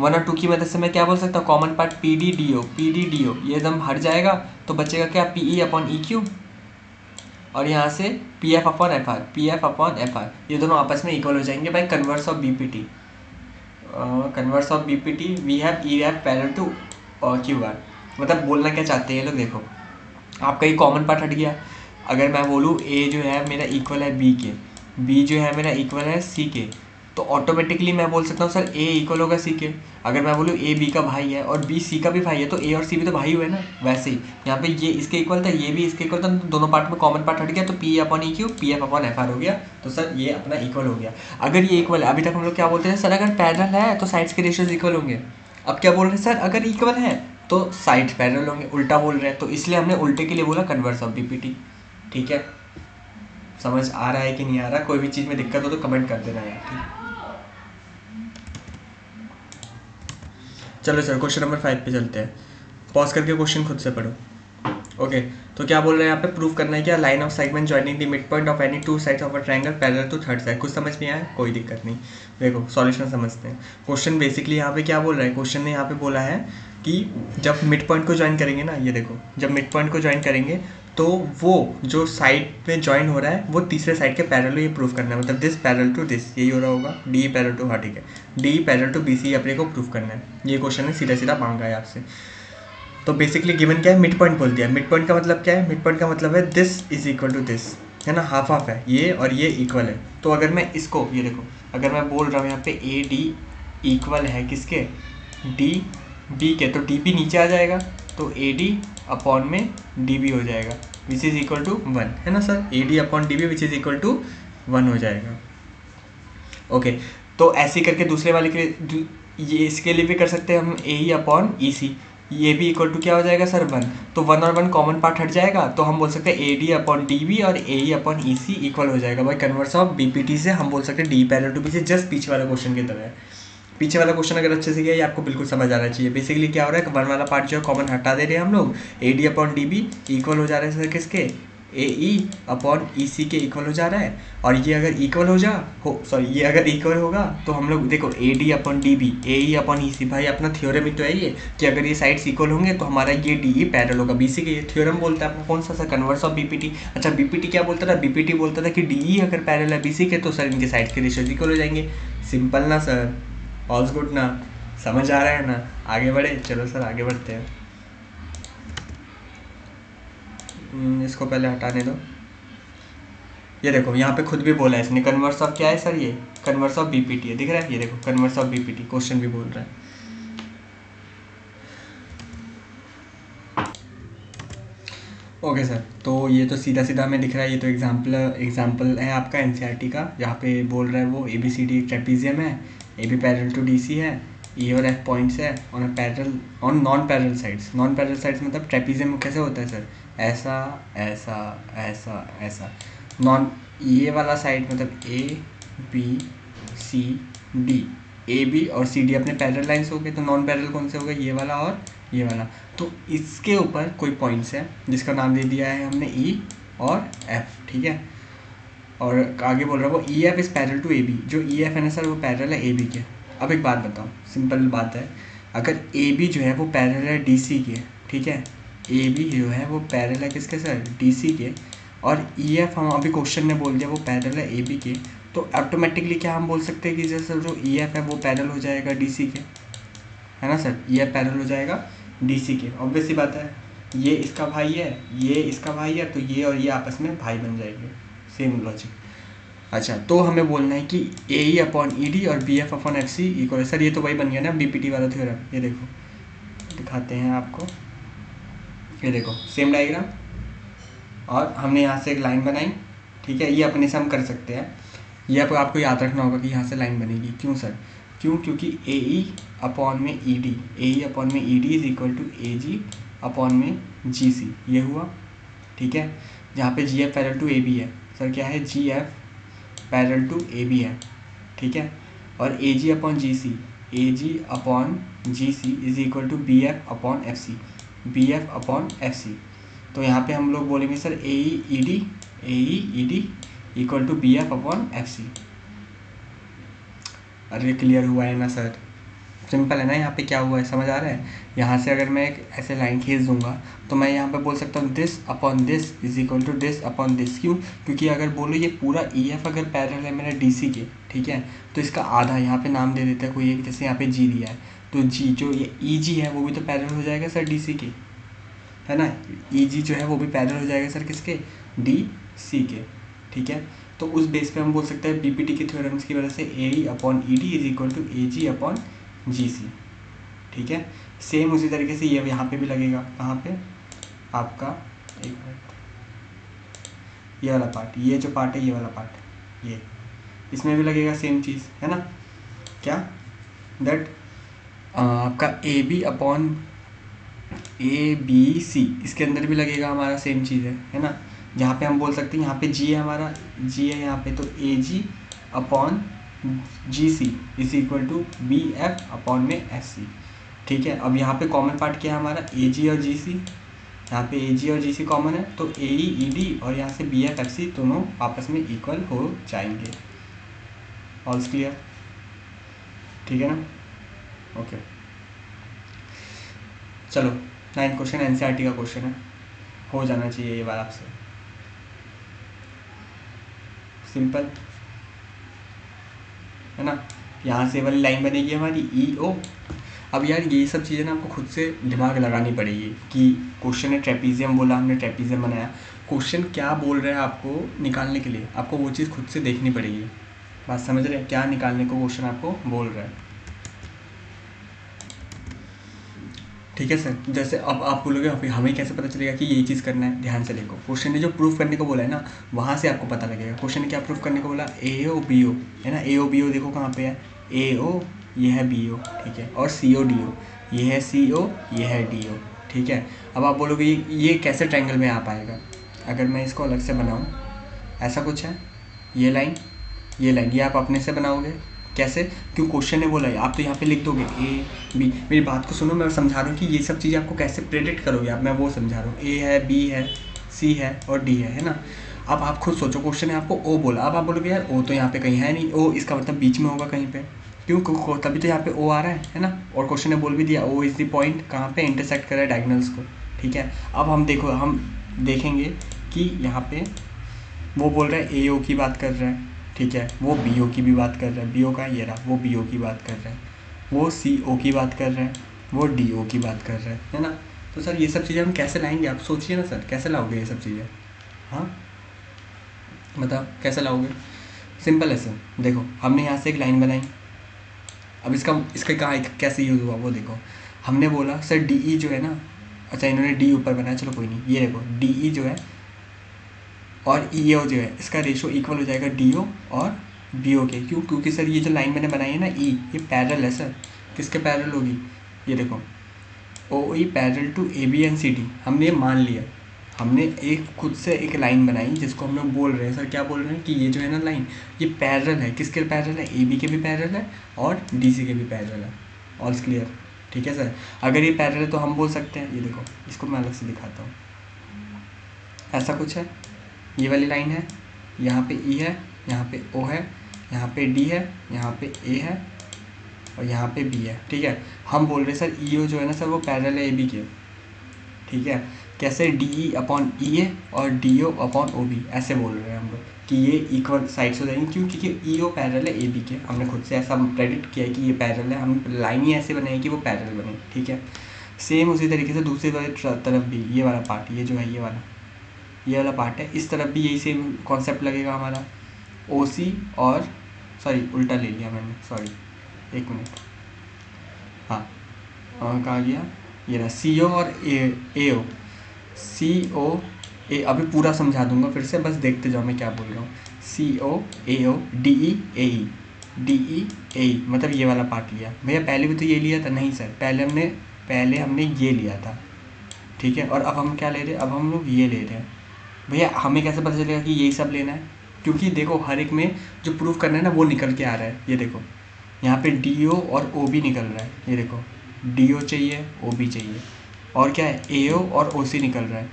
1 और 2 की मदद से मैं क्या बोल सकता हूँ, common part P D D O, P D D O ये एकदम हट जाएगा, तो बचेगा क्या, P E upon E Q, और यहाँ से P F upon F R, P F upon F R, ये दोनों आपस में इक्वल हो जाएंगे by converse of B P T. Converse of B P T we have E F parallel to Q R. मतलब बोलना क्या चाहते हैं ये लोग, देखो आपका ये कॉमन पार्ट हट गया। अगर मैं बोलूँ ए जो है मेरा इक्वल है बी के, बी जो है मेरा इक्वल है सी के, तो ऑटोमेटिकली मैं बोल सकता हूँ सर ए इक्वल होगा सी के। अगर मैं बोलूँ ए बी का भाई है और बी सी का भी भाई है, तो ए और सी भी तो भाई हुए ना। वैसे ही यहाँ पे ये इसके इक्वल था, ये भी इसके इक्वल था, तो दोनों पार्ट में कॉमन पार्ट हट गया, तो P upon E Q, P F upon F are हो गया। तो सर ये अपना इक्वल हो गया। अगर ये इक्वल है, अभी तक हम लोग क्या बोलते हैं सर, अगर पैरेलल है तो साइड्स के रेशियोज इक्वल होंगे। अब क्या बोल रहे हैं सर, अगर इक्वल है तो साइड्स पैरेलल होंगे, उल्टा बोल रहे हैं, तो इसलिए हमने उल्टे के लिए बोला कन्वर्स ऑफ बीपीटी। ठीक है, समझ आ रहा है कि नहीं आ रहा? कोई भी चीज़ में दिक्कत हो तो कमेंट कर देना यार। ठीक, चलो सर क्वेश्चन नंबर 5 पे चलते हैं। पॉज करके क्वेश्चन खुद से पढ़ो। ओके, तो क्या बोल रहे हैं यहाँ पे, प्रूव करना है क्या, line of segment joining the mid point of any two sides of a triangle parallel to third side. कुछ समझ में आया? कोई दिक्कत नहीं। देखो सॉल्यूशन समझते हैं। क्वेश्चन बेसिकली यहाँ पे क्या बोल रहा है, क्वेश्चन ने यहाँ पे बोला है कि जब मिड पॉइंट को ज्वाइन करेंगे ना, ये देखो जब मिड पॉइंट को ज्वाइन करेंगे तो वो जो साइड में ज्वाइन हो रहा है वो तीसरे साइड के पैरेलल ये प्रूव करना है। मतलब दिस पैरेलल टू दिस, यही हो रहा होगा, डी पैरेलल टू, हाँ ठीक है, D parallel to B C अपने को प्रूव करना है। ये क्वेश्चन ने सीधा सीधा मांगा है आपसे। तो बेसिकली गिवन क्या है, मिड पॉइंट बोल दिया। मिड पॉइंट का मतलब क्या है, मिड पॉइंट का मतलब है this is equal to this, है ना, हाफ हाफ है ये और ये इक्वल है। तो अगर मैं इसको, ये देखो अगर मैं बोल रहा हूँ यहाँ पे ए डी इक्वल है किसके, डी बी के, तो डी बी नीचे आ जाएगा, तो ए डी अपॉन में डी बी हो जाएगा विच इज़ इक्वल टू 1, है ना sir, A D upon D B which is equal to 1 हो जाएगा। ओके, तो ऐसे करके दूसरे वाले के ये इसके लिए भी कर सकते हैं हम, ए ई अपॉन ई सी, ये भी इक्वल टू क्या हो जाएगा सर 1, तो 1 और 1 कॉमन पार्ट हट जाएगा, तो हम बोल सकते हैं A D upon D B और A E upon E C equal हो जाएगा भाई converse of B P T से। हम बोल सकते हैं डी पैरेलल टू बी से, जस्ट पीछे वाला क्वेश्चन की तरह है। पीछे वाला क्वेश्चन अगर अच्छे से किया, ये आपको बिल्कुल समझ आना चाहिए। बेसिकली क्या हो रहा है, 1 वाला पार्ट जो है कॉमन हटा दे रहे हैं हम लोग, A D upon D B equal हो जा रहा है सर किसके, ए ई अपॉन ई सी के इक्वल हो जा रहा है। और ये अगर इक्वल ये अगर इक्वल होगा तो हम लोग देखो A D upon D B, A E upon E C, भाई अपना थ्योरम ही तो है ये कि अगर ये साइड्स इक्वल होंगे तो हमारा ये डी ई पैरेलल होगा बी सी के। ये थ्योरम बोलता है अपना कौन सा सर, कन्वर्स ऑफ बीपीटी। अच्छा बीपीटी क्या बोलता था, बीपीटी बोलता था कि डी ई अगर पैरेलल है बी सी के तो सर इनके साइड्स के रेशियोज इक्वल हो जाएंगे। सिंपल ना सर, ऑल्स गुड ना, समझ आ रहा है ना? आगे बढ़े, चलो सर आगे बढ़ते हैं। इसको पहले हटाने दो। ये देखो यहाँ पे खुद भी बोला है इसने, कन्वर्स ऑफ क्या है सर, ये कन्वर्स ऑफ बीपीटी है, दिख रहा है, ये देखो कन्वर्स ऑफ बीपीटी क्वेश्चन भी बोल रहा है। ओके सर, तो ये तो सीधा सीधा हमें दिख रहा है, ये तो एग्जाम्पल है आपका एनसीईआरटी का, जहाँ पे बोल रहा है वो A B C D trapezium है, A B parallel to D C है, ई और एफ पॉइंट्स है on parallel on non parallel sides. Non parallel sides मतलब ट्रेपीजियम कैसे होता है सर, ऐसा ऐसा ऐसा ऐसा, नॉन ये वाला साइड मतलब A B C D, A B और सी डी अपने पैरेलल लाइन्स हो गए, तो नॉन पैरेलल कौन से हो गए, ये वाला और ये वाला। तो इसके ऊपर कोई पॉइंट्स है जिसका नाम दे दिया है हमने ई और एफ, ठीक है। और आगे बोल रहा है वो E F is parallel to A B, जो ई एफ है ना सर वो पैरेलल है ए बी के। अब एक बात बताओ, सिंपल बात है, अगर ए बी जो है वो पैरेलल है डी सी के, ठीक है, ए बी जो है वो पैरेलल है किसके सर, डी सी के, और ई एफ हम अभी क्वेश्चन ने बोल दिया वो पैरेलल है ए बी के, तो ऑटोमेटिकली क्या हम बोल सकते हैं कि जैसे जो ई एफ है वो पैरेलल हो जाएगा डी सी के, है ना सर, ई एफ पैरेलल हो जाएगा डी सी के। ऑब्वियस सी बात है, ये इसका भाई है, ये इसका भाई है, तो ये और ये आपस में भाई बन जाएंगे, सेम लॉजिक। अच्छा, तो हमें बोलना है कि A E upon E D और B F upon F C equal है। सर ये तो वही बन गया ना बी पी टी वाला थ्योरम, ये देखो दिखाते हैं आपको, ये देखो सेम डायग्राम, और हमने यहाँ से एक लाइन बनाई, ठीक है, ये अपने से हम कर सकते हैं, ये आपको याद रखना होगा कि यहाँ से लाइन बनेगी। क्यों सर, क्योंकि ए ई अपॉन में ई डी, ए ई अपॉन में E D is equal to A G upon में जी सी, ये हुआ, ठीक है। जहाँ पे G F parallel to A B है, सर क्या है, G F parallel to A B है, ठीक है, और A G upon G C, A G upon G C is equal to B F upon F C, B F upon F C. तो यहाँ पे हम लोग बोलेंगे sir A E D equal to B F upon F C. अरे clear हुआ है ना सर? सिंपल है ना। यहाँ पे क्या हुआ है समझ आ रहा है। यहाँ से अगर मैं एक ऐसे लाइन खींच दूंगा तो मैं यहाँ पे बोल सकता हूँ this upon this is equal to this upon this. क्यों? क्योंकि अगर बोलो ये पूरा ई एफ अगर पैरेलल है मेरा डी सी के, ठीक है, तो इसका आधा यहाँ पे नाम दे देता है कोई एक, जैसे यहाँ पे जी दिया है तो जी जो ये ई जी है वो भी तो पैरेलल हो जाएगा सर डी सी के, है ना। ई जी जो है वो भी पैरेलल हो जाएगा सर किसके, डी सी के, ठीक है। तो उस बेस पे हम बोल सकते हैं बीपीटी के थ्योरम्स की वजह से A E upon E D is equal to A G upon G C, ठीक है। सेम उसी तरीके से ये यहाँ पे भी लगेगा, कहाँ पे आपका, एक मिनट, ये वाला पार्ट, ये जो पार्ट है ये वाला पार्ट, ये इसमें भी लगेगा सेम चीज़, है ना। क्या दैट आपका A B upon A B C, इसके अंदर भी लगेगा हमारा सेम चीज़ है ना। जहाँ पे हम बोल सकते हैं यहाँ पे जी है हमारा, जी है यहाँ पे, तो A G upon G C is equal to B F upon में एफ सी, ठीक है। अब यहाँ पे कॉमन पार्ट क्या है हमारा, ए जी और जी सी, यहाँ पे ए जी और जी सी कॉमन है तो ए ई डी और यहाँ से बी एफ एफ सी दोनों आपस में इक्वल हो जाएंगे। ऑल्स क्लियर, ठीक है ना। ओके चलो 9th क्वेश्चन एनसीईआरटी का क्वेश्चन है, हो जाना चाहिए ये बार आपसे, सिंपल है ना। यहाँ से वाली लाइन बनेगी हमारी ई ओ। अब यार ये सब चीज़ें ना आपको खुद से दिमाग लगानी पड़ेगी कि क्वेश्चन है ट्रेपीजियम बोला हमने, ट्रेपीजियम बनाया, क्वेश्चन क्या बोल रहा है आपको निकालने के लिए, आपको वो चीज़ खुद से देखनी पड़ेगी। बात समझ रहे हैं, क्या निकालने को क्वेश्चन आपको बोल रहा है, ठीक है सर। जैसे अब आप बोलोगे अभी हमें कैसे पता चलेगा कि यही चीज़ करना है, ध्यान से देखो, क्वेश्चन ने जो प्रूफ करने को बोला है ना वहाँ से आपको पता लगेगा। क्वेश्चन ने क्या प्रूफ करने को बोला, ए ओ बी ओ, है ना। ए ओ बी ओ देखो कहाँ पे है, ए ओ ये है बी ओ, ठीक है, और सी ओ डी ओ ये है सी ओ ये है डी ओ, ठीक है। अब आप बोलोगे ये कैसे ट्रायंगल में आ पाएगा, अगर मैं इसको अलग से बनाऊँ, ऐसा कुछ है, ये लाइन ये आप अपने से बनाओगे कैसे, क्यों क्वेश्चन ने बोला है, आप तो यहाँ पे लिख दोगे ए बी। मेरी बात को सुनो, मैं समझा रहा हूँ कि ये सब चीज़ें आपको कैसे प्रेडिक्ट करोगे आप, मैं वो समझा रहा हूँ। ए है, बी है, सी है और डी है ना। अब आप खुद सोचो, क्वेश्चन ने आपको ओ बोला, अब आप बोलोगे यार ओ तो यहाँ पे कहीं है नहीं, ओ इसका मतलब बीच में होगा कहीं पे, क्यों, तभी तो यहाँ पे ओ आ रहा है ना। और क्वेश्चन ने बोल भी दिया ओ इज़ द पॉइंट कहाँ पे इंटरसेक्ट कर रहा है डायगोनल्स को, ठीक है। अब हम देखो, हम देखेंगे कि यहाँ पे वो बोल रहा है ए ओ की बात कर रहा है, ठीक है, वो बी ओ की भी बात कर रहा है, बी ओ का ये रहा, वो बी ओ की बात कर रहा है, वो सी ओ की बात कर रहा है, वो डी ओ की बात कर रहा है ना। तो सर ये सब चीज़ें हम कैसे लाएंगे, आप सोचिए ना सर, कैसे लाओगे ये सब चीज़ें, हाँ बताओ कैसे लाओगे। सिंपल है सर, देखो हमने यहाँ से एक लाइन बनाई, अब इसका कहाँ कैसे यूज़ हुआ वो देखो। हमने बोला सर डी ई जो है ना, अच्छा इन्होंने डी ऊपर बनाया, चलो कोई नहीं, ये देखो डी ई जो है और ई ओ जो है इसका रेशो इक्वल हो जाएगा डी ओ और बी ओ के, क्यों, क्योंकि सर ये जो लाइन मैंने बनाई है ना ई, ये पैरेलल है सर, किसके पैरेलल होगी, ये देखो O E parallel to A B and C D, हमने ये मान लिया। हमने एक खुद से एक लाइन बनाई जिसको हम लोग बोल रहे हैं, सर क्या बोल रहे हैं कि ये जो है ना लाइन ये पैरेलल है, किसके पैरेलल है, ए बी के भी पैरेलल है और डी सी के भी पैरेलल है। ऑल क्लियर, ठीक है सर। अगर ये पैरेलल है तो हम बोल सकते हैं, ये देखो इसको मैं अलग से दिखाता हूँ, ऐसा कुछ है, ये वाली लाइन है, यहाँ पे ई है, यहाँ पे ओ है, यहाँ पे डी है, यहाँ पे ए है और यहाँ पे बी है, ठीक है। हम बोल रहे हैं सर ई ओ जो है ना सर वो पैरेलल है ए बी के, ठीक है। कैसे, D E upon E A और D O upon O B, ऐसे बोल रहे हैं हम लोग कि ये इक्वल साइड्स हो जाएंगे, क्यों, क्योंकि ई ओ पैरेलल है ए बी के, हमने खुद से ऐसा प्रेडिक्ट किया है कि ये पैरेलल है, हम लाइन ही ऐसे बनाई कि वो पैरेलल बने, ठीक है। सेम उसी तरीके से दूसरी वाली तरफ भी ये वाला पार्ट, ये जो है ये वाला पार्ट है, इस तरफ भी यही सेम कॉन्सेप्ट लगेगा हमारा, ओ सी और सॉरी उल्टा ले लिया मैंने, सॉरी एक मिनट, हाँ कहाँ गया, ये रहा सी ओ और ए ओ, सी ओ ए, अभी पूरा समझा दूंगा फिर से, बस देखते जाओ मैं क्या बोल रहा हूँ। सी ओ ए ओ डी ई ए ई, डी ई ए ई मतलब ये वाला पार्ट लिया भैया, पहले भी तो ये लिया था, नहीं सर पहले हमने ये लिया था, ठीक है। और अब हम क्या ले रहे हैं, अब हम लोग ये ले रहे हैं। भैया हमें कैसे पता चलेगा कि यही सब लेना है, क्योंकि देखो हर एक में जो प्रूफ करना है ना वो निकल के आ रहा है, ये देखो यहाँ पे डी ओ और ओ बी निकल रहा है, ये देखो डी ओ चाहिए ओ बी चाहिए, और क्या है ए ओ और ओ सी निकल रहा है,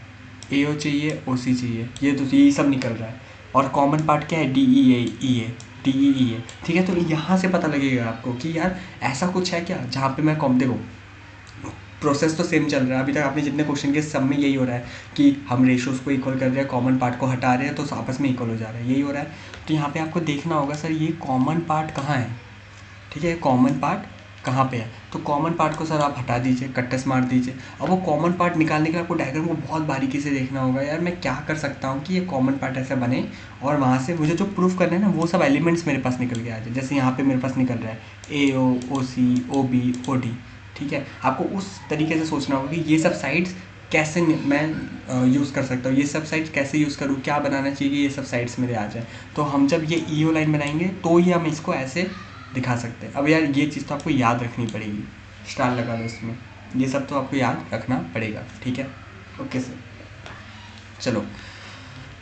ए ओ चाहिए ओ सी चाहिए, ये तो यही सब निकल रहा है। और कॉमन पार्ट क्या है, डी ई ए, DEE है, ठीक है। तो यहाँ से पता लगेगा आपको कि यार ऐसा कुछ है क्या जहाँ पे मैं देखो प्रोसेस तो सेम चल रहा है। अभी तक आपने जितने क्वेश्चन के सब में यही हो रहा है कि हम रेशोज़ को इक्वल कर रहे हैं, कॉमन पार्ट को हटा रहे हैं, तो आपस में इक्वल हो जा रहा है, यही हो रहा है। तो यहाँ पे आपको देखना होगा सर ये कॉमन पार्ट कहाँ है, ठीक है, कॉमन पार्ट कहाँ पे है। तो कॉमन पार्ट को सर आप हटा दीजिए, कट्टस मार दीजिए। अब वो कॉमन पार्ट निकालने के लिए आपको डायग्राम को बहुत बारीकी से देखना होगा, यार मैं क्या कर सकता हूँ कि ये कॉमन पार्ट ऐसा बने और वहाँ से मुझे जो प्रूफ करना है ना वो सब एलिमेंट्स मेरे पास निकल के आ जाए। जैसे यहाँ पे मेरे पास निकल रहा है AO OC OB OD, ठीक है। आपको उस तरीके से सोचना होगा कि ये सब साइड्स कैसे मैं यूज़ कर सकता हूँ, ये सब साइड्स कैसे यूज़ करूँ, क्या बनाना चाहिए कि ये सब साइड्स मेरे आ जाए। तो हम जब ये EO लाइन बनाएंगे तो ही हम इसको ऐसे दिखा सकते हैं। अब यार ये चीज़ तो आपको याद रखनी पड़ेगी, स्टार लगा दो इसमें, ये सब तो आपको याद रखना पड़ेगा, ठीक है। ओके सर, चलो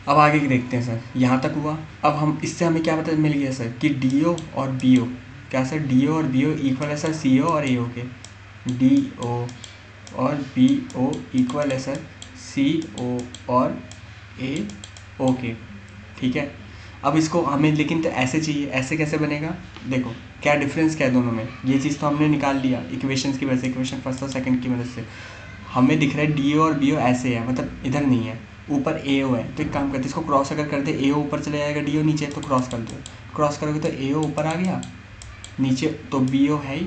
अब आगे की देखते हैं सर। यहाँ तक हुआ। अब हम इससे हमें क्या पता मिल गया सर कि DO और BO, क्या सर DO और BO इक्वल है सर CO और AO के, DO और BO इक्वल है सर CO और AO के, ठीक है। अब इसको हमें लेकिन तो ऐसे चाहिए, ऐसे कैसे बनेगा, देखो क्या डिफरेंस क्या है दोनों में, ये चीज़ तो हमने निकाल लिया इक्वेशंस की वजह से, इक्वेशन फर्स्ट और सेकंड की मदद से। हमें दिख रहा है DO और BO ऐसे है, मतलब इधर नहीं है, ऊपर AO है। तो एक काम करते इसको क्रॉस अगर कर दे, AO ऊपर चले जाएगा, DO नीचे, तो क्रॉस कर दो, क्रॉस करोगे तो AO ऊपर आ गया, नीचे तो BO है ही,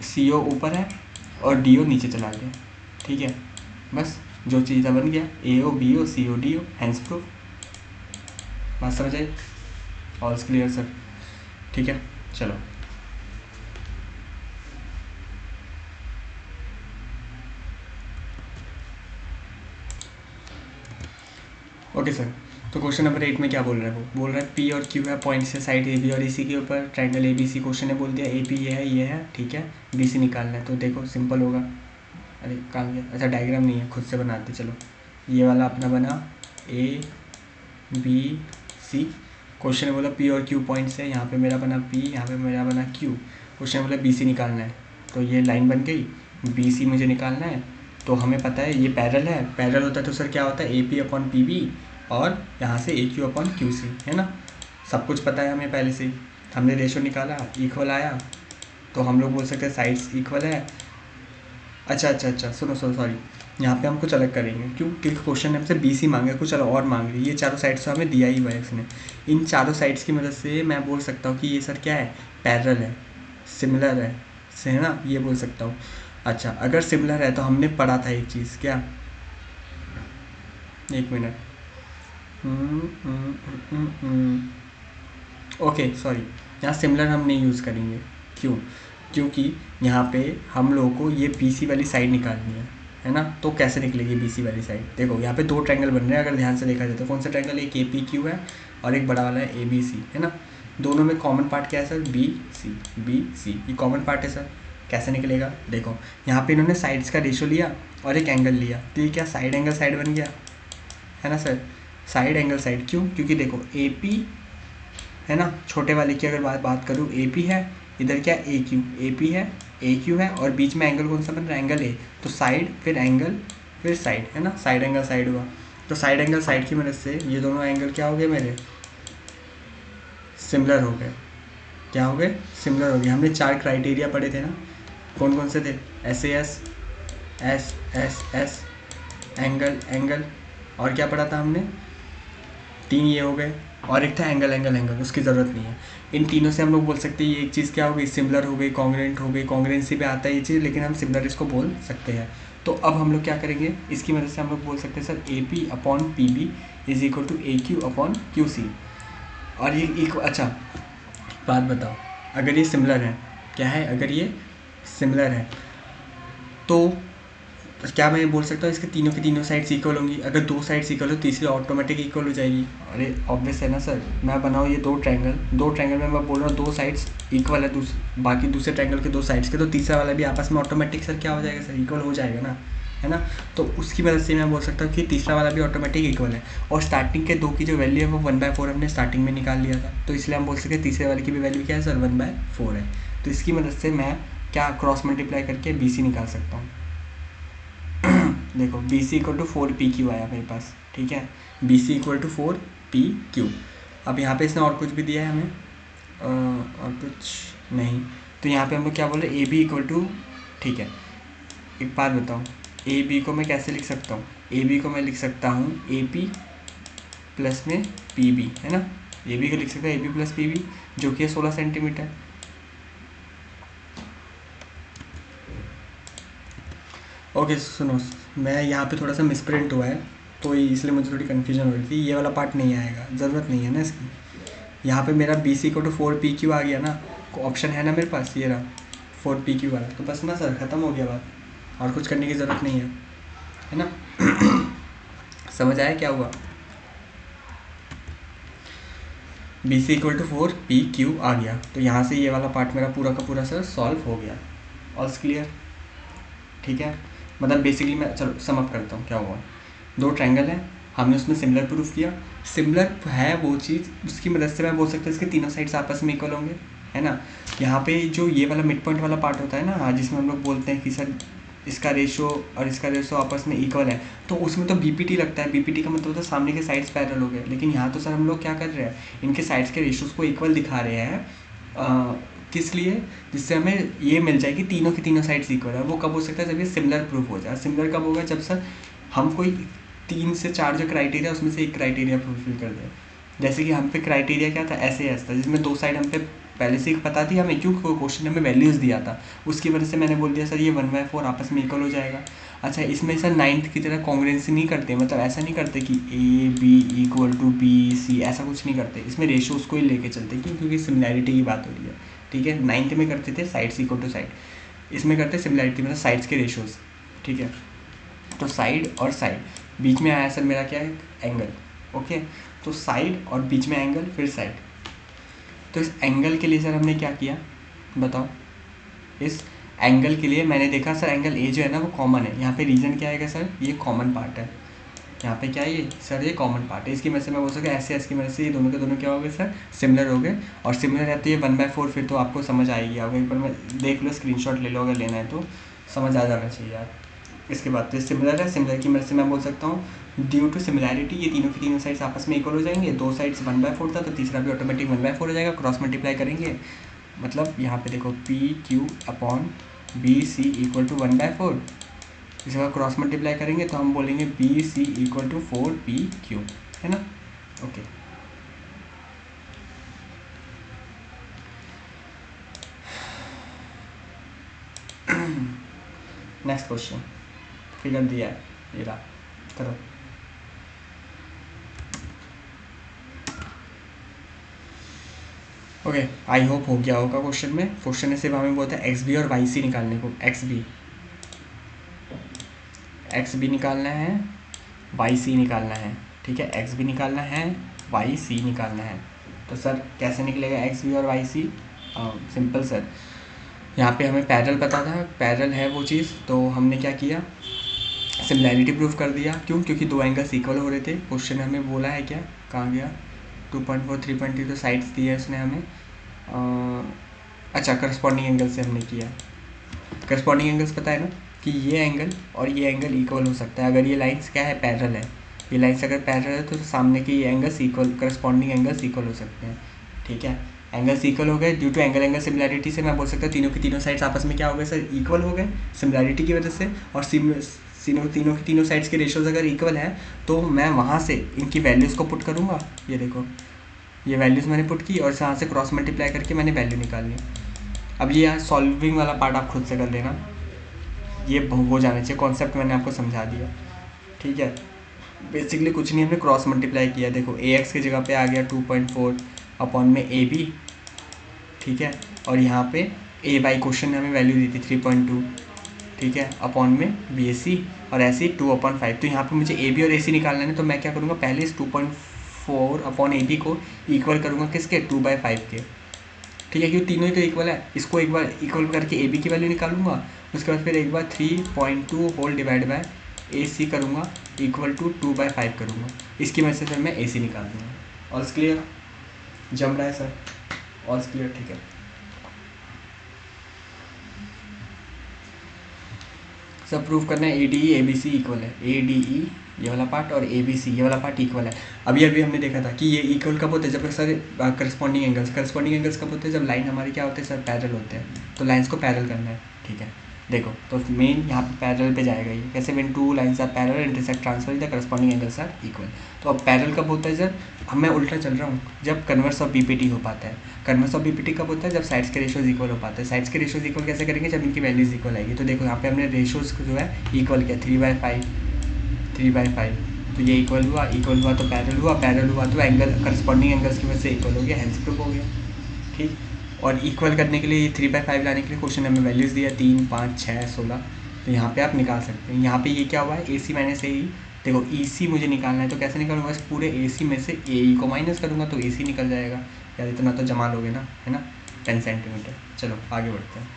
CO ऊपर है और DO नीचे चला गया, ठीक है। बस जो चीज़ बन गया AO BO CO DO, hence proof. बात समझ आई, ऑल क्लियर सर, ठीक है। चलो ओके सर, तो क्वेश्चन नंबर 8 में क्या बोल रहा है, वो बोल रहा है P और Q है पॉइंट से साइड AB और EC के ऊपर, ट्रायंगल ABC क्वेश्चन ने बोल दिया AP ये है, ठीक है, BC निकालना है। तो देखो सिंपल होगा, अरे कहाँ गया, अच्छा डायग्राम नहीं है, खुद से बनाते चलो। ये वाला अपना बना ABC, क्वेश्चन ने बोला P और Q पॉइंट से, यहाँ पे मेरा बना P, यहाँ पे मेरा बना Q, क्वेश्चन बोला BC निकालना है। तो ये लाइन बन गई, BC मुझे निकालना है। तो हमें पता है ये पैरेलल है, पैरेलल होता है तो सर क्या होता है AP अपॉन PB और यहाँ से AQ अपॉन QC, है ना, सब कुछ पता है हमें पहले से ही। हमने रेशो निकाला, इक्वल आया, तो हम लोग बोल सकते हैं साइड्स इक्वल है। अच्छा सुनो सॉरी, यहाँ पे हम कुछ अलग करेंगे, क्यों, क्योंकि क्वेश्चन ने हमसे BC मांगा, कुछ अलग और मांग रही है। ये चारों साइड्स तो हमें दिया ही हुआ है इसने, इन चारों साइड्स की मदद से मैं बोल सकता हूँ कि ये सर क्या है, पैरेलल है, सिमिलर है, से है ना, ये बोल सकता हूँ। अच्छा अगर सिमिलर है तो हमने पढ़ा था एक चीज़, क्या, एक मिनट, ओके सॉरी, यहाँ सिमिलर हम नहीं यूज़ करेंगे, क्यों, क्योंकि यहाँ पे हम लोगों को ये BC वाली साइड निकालनी है ना। तो कैसे निकलेगी BC वाली साइड, देखो यहाँ पे दो ट्रायंगल बन रहे हैं, अगर ध्यान से देखा जाए तो कौन सा ट्रायंगल, एक APQ है और एक बड़ा वाला है ABC, है ना। दोनों में कॉमन पार्ट क्या है सर, BC, ये कॉमन पार्ट है सर। कैसे निकलेगा, देखो यहाँ पे इन्होंने साइड्स का रेशो लिया और एक एंगल लिया, तो ये क्या साइड एंगल साइड बन गया, है ना सर, साइड एंगल साइड। क्यों, क्योंकि देखो AP है ना, छोटे वाले की अगर बात करूँ AP है, इधर क्या AQ, AP है AQ है और बीच में एंगल कौन सा बन रहा है, एंगल A, तो साइड फिर एंगल फिर साइड, है ना, साइड एंगल साइड हुआ। तो साइड एंगल साइड की मदद से ये दोनों एंगल क्या हो गए मेरे, सिमिलर हो गए, क्या हो गए, सिमिलर हो गए। हमने 4 क्राइटेरिया पढ़े थे ना, कौन कौन से थे, SAS एंगल, और क्या पढ़ा था हमने, 3 ये हो गए, और एक था एंगल, उसकी ज़रूरत नहीं है। इन तीनों से हम लोग बोल सकते हैं ये एक चीज़ क्या हो गई, सिमिलर हो गई, कॉन्ग्रुएंट हो गई, कॉन्ग्रुएंसी पे आता है ये चीज़, लेकिन हम सिमिलर इसको बोल सकते हैं। तो अब हम लोग क्या करेंगे, इसकी मदद से हम लोग बोल सकते हैं sir AP upon PB is equal to AQ upon QC। और ये अच्छा बात बताओ, अगर ये सिमिलर है, क्या है, अगर ये सिमिलर है तो क्या मैं बोल सकता हूँ इसके तीनों की तीनों साइड्स इक्वल होंगी, अगर दो साइड्स इक्वल हो तीसरी ऑटोमेटिक इक्वल हो जाएगी। अरे ऑब्वियस है ना सर, मैं बनाऊँ ये दो ट्रायंगल में मैं बोल रहा हूँ दो साइड्स इक्वल है, बाकी दूसरे ट्रायंगल के दो साइड्स के, तो तीसरा वाला भी आपस में ऑटोमेटिक सर क्या हो जाएगा सर, इक्वल हो जाएगा ना, है ना। तो उसकी वजह से मैं बोल सकता हूँ कि तीसरा वाला भी ऑटोमेटिक इक्वल है। और स्टार्टिंग के दो की जो वैल्यू है वो 1/4 हमने स्टार्टिंग में निकाल लिया था, तो इसलिए हम बोल सकते हैं तीसरे वाले की भी वैल्यू क्या है सर, 1/4 है। तो इसकी मदद से मैं क्या क्रॉस मल्टीप्लाई करके BC निकाल सकता हूँ। देखो BC इक्वल टू 4PQ आया मेरे पास, ठीक है, BC इक्वल टू 4PQ। अब यहाँ पे इसने और कुछ भी दिया है हमें, और कुछ नहीं, तो यहाँ पे हम लोग क्या बोल रहे हैं, ए बी इक्वल टू, ठीक है। एक बात बताओ, ए बी को मैं कैसे लिख सकता हूँ, ए बी को मैं लिख सकता हूँ ए पी प्लस में पी बी, है ना। ए बी को लिख सकता है A B plus P B, जो कि है 16 सेंटीमीटर। ओके सुनो, मैं यहाँ पे थोड़ा सा मिसप्रिंट हुआ है, तो इसलिए मुझे थोड़ी कन्फ्यूजन हो रही थी। ये वाला पार्ट नहीं आएगा, ज़रूरत नहीं है ना इसकी। यहाँ पे मेरा बी सी को टू 4PQ आ गया ना, ऑप्शन है ना मेरे पास, ये रहा 4PQ वाला, तो बस ना सर, ख़त्म हो गया बात, और कुछ करने की ज़रूरत नहीं है ना। समझ आया क्या हुआ। B C equal to 4PQ आ गया, तो यहाँ से ये वाला पार्ट मेरा पूरा का पूरा सर सॉल्व हो गया। ऑल क्लियर, ठीक है। मतलब बेसिकली मैं चलो सम अप करता हूँ क्या हुआ। दो ट्रायंगल है, हमने उसमें सिमिलर प्रूफ किया। सिमिलर है वो चीज़, उसकी मदद से मैं बोल सकता हूँ इसके तीनों साइड्स आपस में इक्वल होंगे, है ना। यहाँ पे जो ये वाला मिड पॉइंट वाला पार्ट होता है ना, जिसमें हम लोग बोलते हैं कि सर इसका रेशो और इसका रेशो आपस में इक्वल है, तो उसमें तो बीपीटी लगता है। बीपीटी का मतलब होता है सामने के साइड्स पैरेलल हो गए, लेकिन यहाँ तो सर हम लोग क्या कर रहे हैं, इनके साइड्स के रेशोज़ को इक्वल दिखा रहे हैं। किस लिए, जिससे हमें ये मिल जाए कि तीनों की तीनों साइड्स इक्वल है। वो कब हो सकता है, जब ये सिमिलर प्रूफ हो जाए। सिमिलर कब होगा, जब सर हम कोई 3 से 4 जो क्राइटेरिया उसमें से एक क्राइटेरिया फुलफिल कर दें। जैसे कि हम पे क्राइटेरिया क्या था, ऐसे था, जिसमें दो साइड हम पे पहले से ही पता थी हमें, क्योंकि क्वेश्चन में वैल्यूज़ दिया था, उसकी वजह से मैंने बोल दिया सर ये 1/4 आपस में इक्वल हो जाएगा। अच्छा, इसमें सर 9th की तरह कॉन्ग्रुएंसी नहीं करते, मतलब ऐसा नहीं करते कि A B equal to B C, ऐसा कुछ नहीं करते। इसमें रेशो उसको ही लेके चलते, क्यों, क्योंकि सिमिलैरिटी की बात हो रही है, ठीक है। 9th में करते थे साइड्स इक्वल टू साइड, इसमें करते सिमिलैरिटी मतलब साइड्स के रेशोज़, ठीक है। तो साइड और साइड, बीच में आया सर मेरा क्या है, एंगल, ओके। तो साइड और बीच में एंगल, फिर साइड। तो इस एंगल के लिए सर हमने क्या किया बताओ। इस एंगल के लिए मैंने देखा सर एंगल ए जो है ना वो कॉमन है। यहाँ पे रीज़न क्या आएगा सर, ये कॉमन पार्ट है। यहाँ पे क्या है ये सर, ये कॉमन पार्ट है। इसकी वजह से मैं बोल सकता हूँ ऐसे इसकी वजह से ये दोनों के दोनों क्या हो गए सर, सिमिलर हो गए। और सिमिलर रहते ये 1/4, फिर तो आपको समझ आएगी। अगर एक बार मैं देख लो, स्क्रीनशॉट ले लो, अगर लेना है तो समझ आ जाना चाहिए यार। इसके बाद तो सिमिलर है, सिमिलर की मदद से मैं बोल सकता हूँ ड्यू टू सिमिलैरिटी ये तीनों की तीनों साइड्स आपस में इक्वल हो जाएंगे। दो साइड्स 1/4 था, तो तीसरा भी ऑटोमेटिक 1/4 हो जाएगा। क्रॉस मल्टीप्लाई करेंगे, मतलब यहाँ पे देखो PQ upon BC equal to 1/4। इसका क्रॉस मल्टीप्लाई करेंगे तो हम बोलेंगे BC इक्वल टू 4PQ, है ना। ओके, नेक्स्ट क्वेश्चन, फिगर दिया है, ये रहा, करो। ओके, आई होप हो गया होगा। क्वेश्चन में क्वेश्चन में सिर्फ हमें बोलता है XB और YC निकालने को। XB निकालना है, YC निकालना है, ठीक है। XB निकालना है, YC निकालना है। तो सर कैसे निकलेगा XB और YC, सिंपल सर। यहाँ पे हमें पैरेलल पता था, पैरेलल है वो चीज़, तो हमने क्या किया, सिमिलैरिटी प्रूफ कर दिया। क्यों, क्योंकि दो एंगल्स इक्वल हो रहे थे। क्वेश्चन में हमें बोला है क्या, कहाँ गया, 2.4 3.3, तो साइड्स दी है उसने हमें। अच्छा, करस्पॉन्डिंग एंगल से हमने किया। करस्पॉन्डिंग एंगल्स पता है ना कि ये एंगल और ये एंगल इक्वल हो सकता है अगर ये लाइन्स क्या है, पैरेलल है। ये लाइन्स अगर पैरेलल है तो सामने के ये angles equal, corresponding angles equal हो सकते हैं, ठीक है। एंगल्स इक्वल हो गए due to angle angle similarity से। मैं बोल सकता हूँ तीनों की तीनों साइड्स आपस में क्या हो गए सर, इक्वल हो गए सिमिलैरिटी की वजह से। और तीनों की तीनों साइड्स के रेशोज अगर इक्वल है तो मैं वहाँ से इनकी वैल्यूज़ को पुट करूँगा। ये देखो, ये वैल्यूज़ मैंने पुट की और यहाँ से क्रॉस मल्टीप्लाई करके मैंने वैल्यू निकालनी। अब ये यहाँ सॉल्विंग वाला पार्ट आप खुद से कर लेना, ये हो जाना चाहिए। कॉन्सेप्ट मैंने आपको समझा दिया, ठीक है। बेसिकली कुछ नहीं, हमने क्रॉस मल्टीप्लाई किया। देखो AX की जगह पे आ गया 2.4 अपॉन में AB, ठीक है। और यहाँ पे AY क्वेश्चन ने हमें वैल्यू दी थी 3.2, ठीक है, अपॉन में BC और ऐसे ही 2/5। तो यहाँ पे मुझे AB और AC निकालना है, तो मैं क्या करूँगा, पहले इस 2.4 अपॉन AB को इक्वल करूँगा किसके, 2/5 के, ठीक है। क्योंकि तीनों ही तो इक्वल है। इसको एक बार इक्वल करके AB की वैल्यू निकालूंगा, उसके बाद फिर एक बार 3.2 होल डिवाइड बाय AC करूँगा इक्वल टू 2/5 करूँगा। इसकी वजह से फिर मैं AC निकाल दूँगा। ऑल क्लियर, जम रहा है सर, ऑल क्लियर, ठीक है। सब प्रूव करना है ADE ABC इक्वल है, ADE ये वाला पार्ट और ए बी सी ये वाला पार्ट इक्वल है। अभी अभी हमने देखा था कि ये इक्वल कब होते हैं, जब सर करस्पॉन्डिंग एंगल्स कब होते हैं, जब लाइन हमारी क्या होते हैं सर, पैरेलल होते हैं। तो लाइंस को पैरेलल करना है, ठीक है। देखो तो मेन यहाँ पे पैरेलल पे जाएगा ये, कैसे, when two lines are parallel intersect transfer the corresponding angles are equal. तो अब पैरेलल कब होता है सर, अब मैं उल्टा चल रहा हूँ, जब कन्वर्स ऑफ बीपीटी हो पाता है। कन्वर्स ऑफ बीपीटी कब होता है, जब साइड्स के रेशियोज इक्वल हो पाते हैं। साइड्स के रेशियोज इक्वल कैसे करेंगे, जब इनकी वैल्यूज इक्वल आएगी। तो देखो यहाँ पे हमने रेशियोज जो है इक्वल किया, 3/5 3/5, तो ये इक्वल हुआ तो पैरेलल हुआ तो एंगल करस्पॉन्डिंग एंगल्स की वजह से इक्वल हो गया, हेंस प्रूफ हो गया, ठीक। और इक्वल करने के लिए 3/5 लाने के लिए क्वेश्चन हमें वैल्यूज़ दिया 3, 5, 6, 16। तो यहाँ पे आप निकाल सकते हैं। यहाँ पे ये क्या हुआ है, AC माइनस AE। देखो EC मुझे निकालना है तो कैसे निकालूंगा, इस पूरे AC में से AE को माइनस करूँगा तो AC निकल जाएगा। यार इतना तो जमा लोगे ना, है ना, 10 सेंटीमीटर। चलो आगे बढ़ते हैं।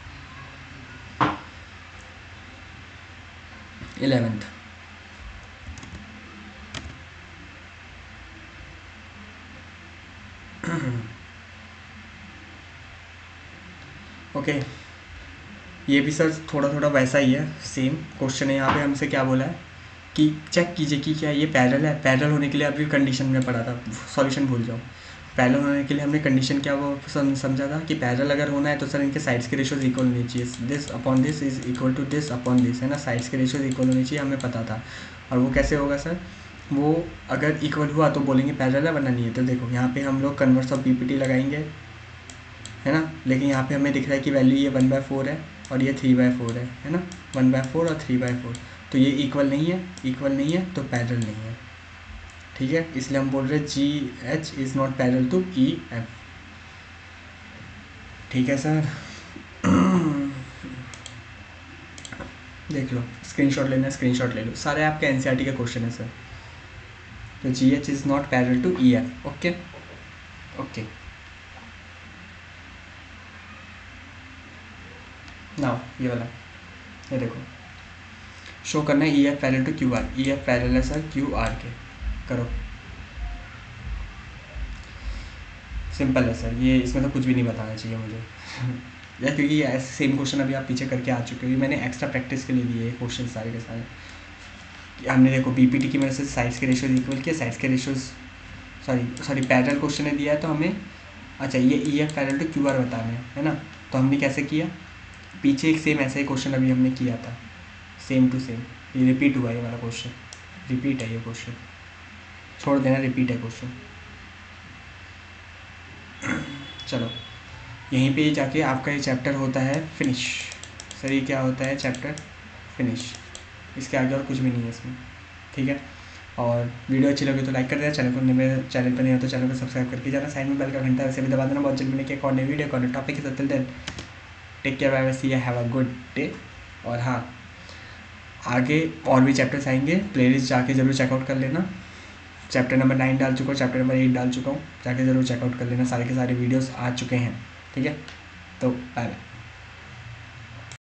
11th, ओके ये भी सर थोड़ा थोड़ा वैसा ही है, सेम क्वेश्चन है। यहाँ पे हमसे क्या बोला है कि चेक कीजिए कि क्या ये पैरेलल है। पैरेलल होने के लिए अभी कंडीशन में पढ़ा था, सॉल्यूशन भूल जाओ। पैरेलल होने के लिए हमने कंडीशन क्या वो समझा था कि पैरेलल अगर होना है तो सर इनके साइड्स के रेशियोज इक्वल होनी चाहिए। This upon this is equal to this upon this, है ना, साइड्स के रेशियोज इक्वल होनी चाहिए, हमें पता था। और वो कैसे होगा सर, वो अगर इक्वल हुआ तो बोलेंगे पैरेलल है, वरना नहीं है। तो देखो यहाँ पे हम लोग कन्वर्स ऑफ बीपीटी लगाएंगे, है ना, लेकिन यहाँ पे हमें दिख रहा है कि वैल्यू ये 1/4 है और ये 3/4 है ना, 1/4 और 3/4। तो ये इक्वल नहीं है तो पैरेलल नहीं है, ठीक है। इसलिए हम बोल रहे हैं GH is not parallel to EF, ठीक है सर। देख लो, स्क्रीनशॉट लेना है स्क्रीनशॉट ले लो, सारे आपके NCERT के क्वेश्चन है सर। तो GH is not parallel to EF, okay okay. Now ये वाला, ये देखो, शो करना है EF parallel to QR। EF parallel है सर QR के, करो। सिंपल है सर, ये इसमें तो कुछ भी नहीं बताना चाहिए मुझे। या क्योंकि ये ऐसे सेम क्वेश्चन अभी आप पीछे करके आ चुके हो, मैंने एक्स्ट्रा प्रैक्टिस के लिए दिए ये क्वेश्चन सारे के सारे। हमने देखो बीपीटी की वजह से साइज के रेशियोज इक्वल किया, साइज के रेशियोज सॉरी पैरेलल क्वेश्चन ने दिया है तो हमें, अच्छा ये EF पैरेलल टू QR बताना है ना। तो हमने कैसे किया, पीछे एक सेम ऐसा ही क्वेश्चन अभी हमने किया था, सेम टू सेम। ये रिपीट हुआ, ये वाला क्वेश्चन रिपीट है, ये क्वेश्चन छोड़ देना, रिपीट है क्वेश्चन। चलो यहीं पे जाके आपका ये चैप्टर होता है फिनिश। सर ये क्या होता है, चैप्टर फिनिश, इसके आगे और कुछ भी नहीं है इसमें, ठीक है। और वीडियो अच्छी लगी तो लाइक कर देना, चैनल पर नहीं हो तो चैनल को सब्सक्राइब करके जाना, साइड में बेल का घंटा वैसे भी दबा देना, बहुत जल्दी मिलेंगे कौन वीडियो कौन टॉपिक के साथ। Then take care, bye bye, see you, have a good day. और हाँ, आगे और भी चैप्टर्स आएंगे, प्लेलिस्ट जाके ज़रूर चेकआउट कर लेना। चैप्टर नंबर 9 डाल चुका हूँ, चैप्टर नंबर 8 डाल चुका हूँ, जाके ज़रूर चेकआउट कर लेना, सारे के सारे वीडियोस आ चुके हैं, ठीक है। तो बाय बाय।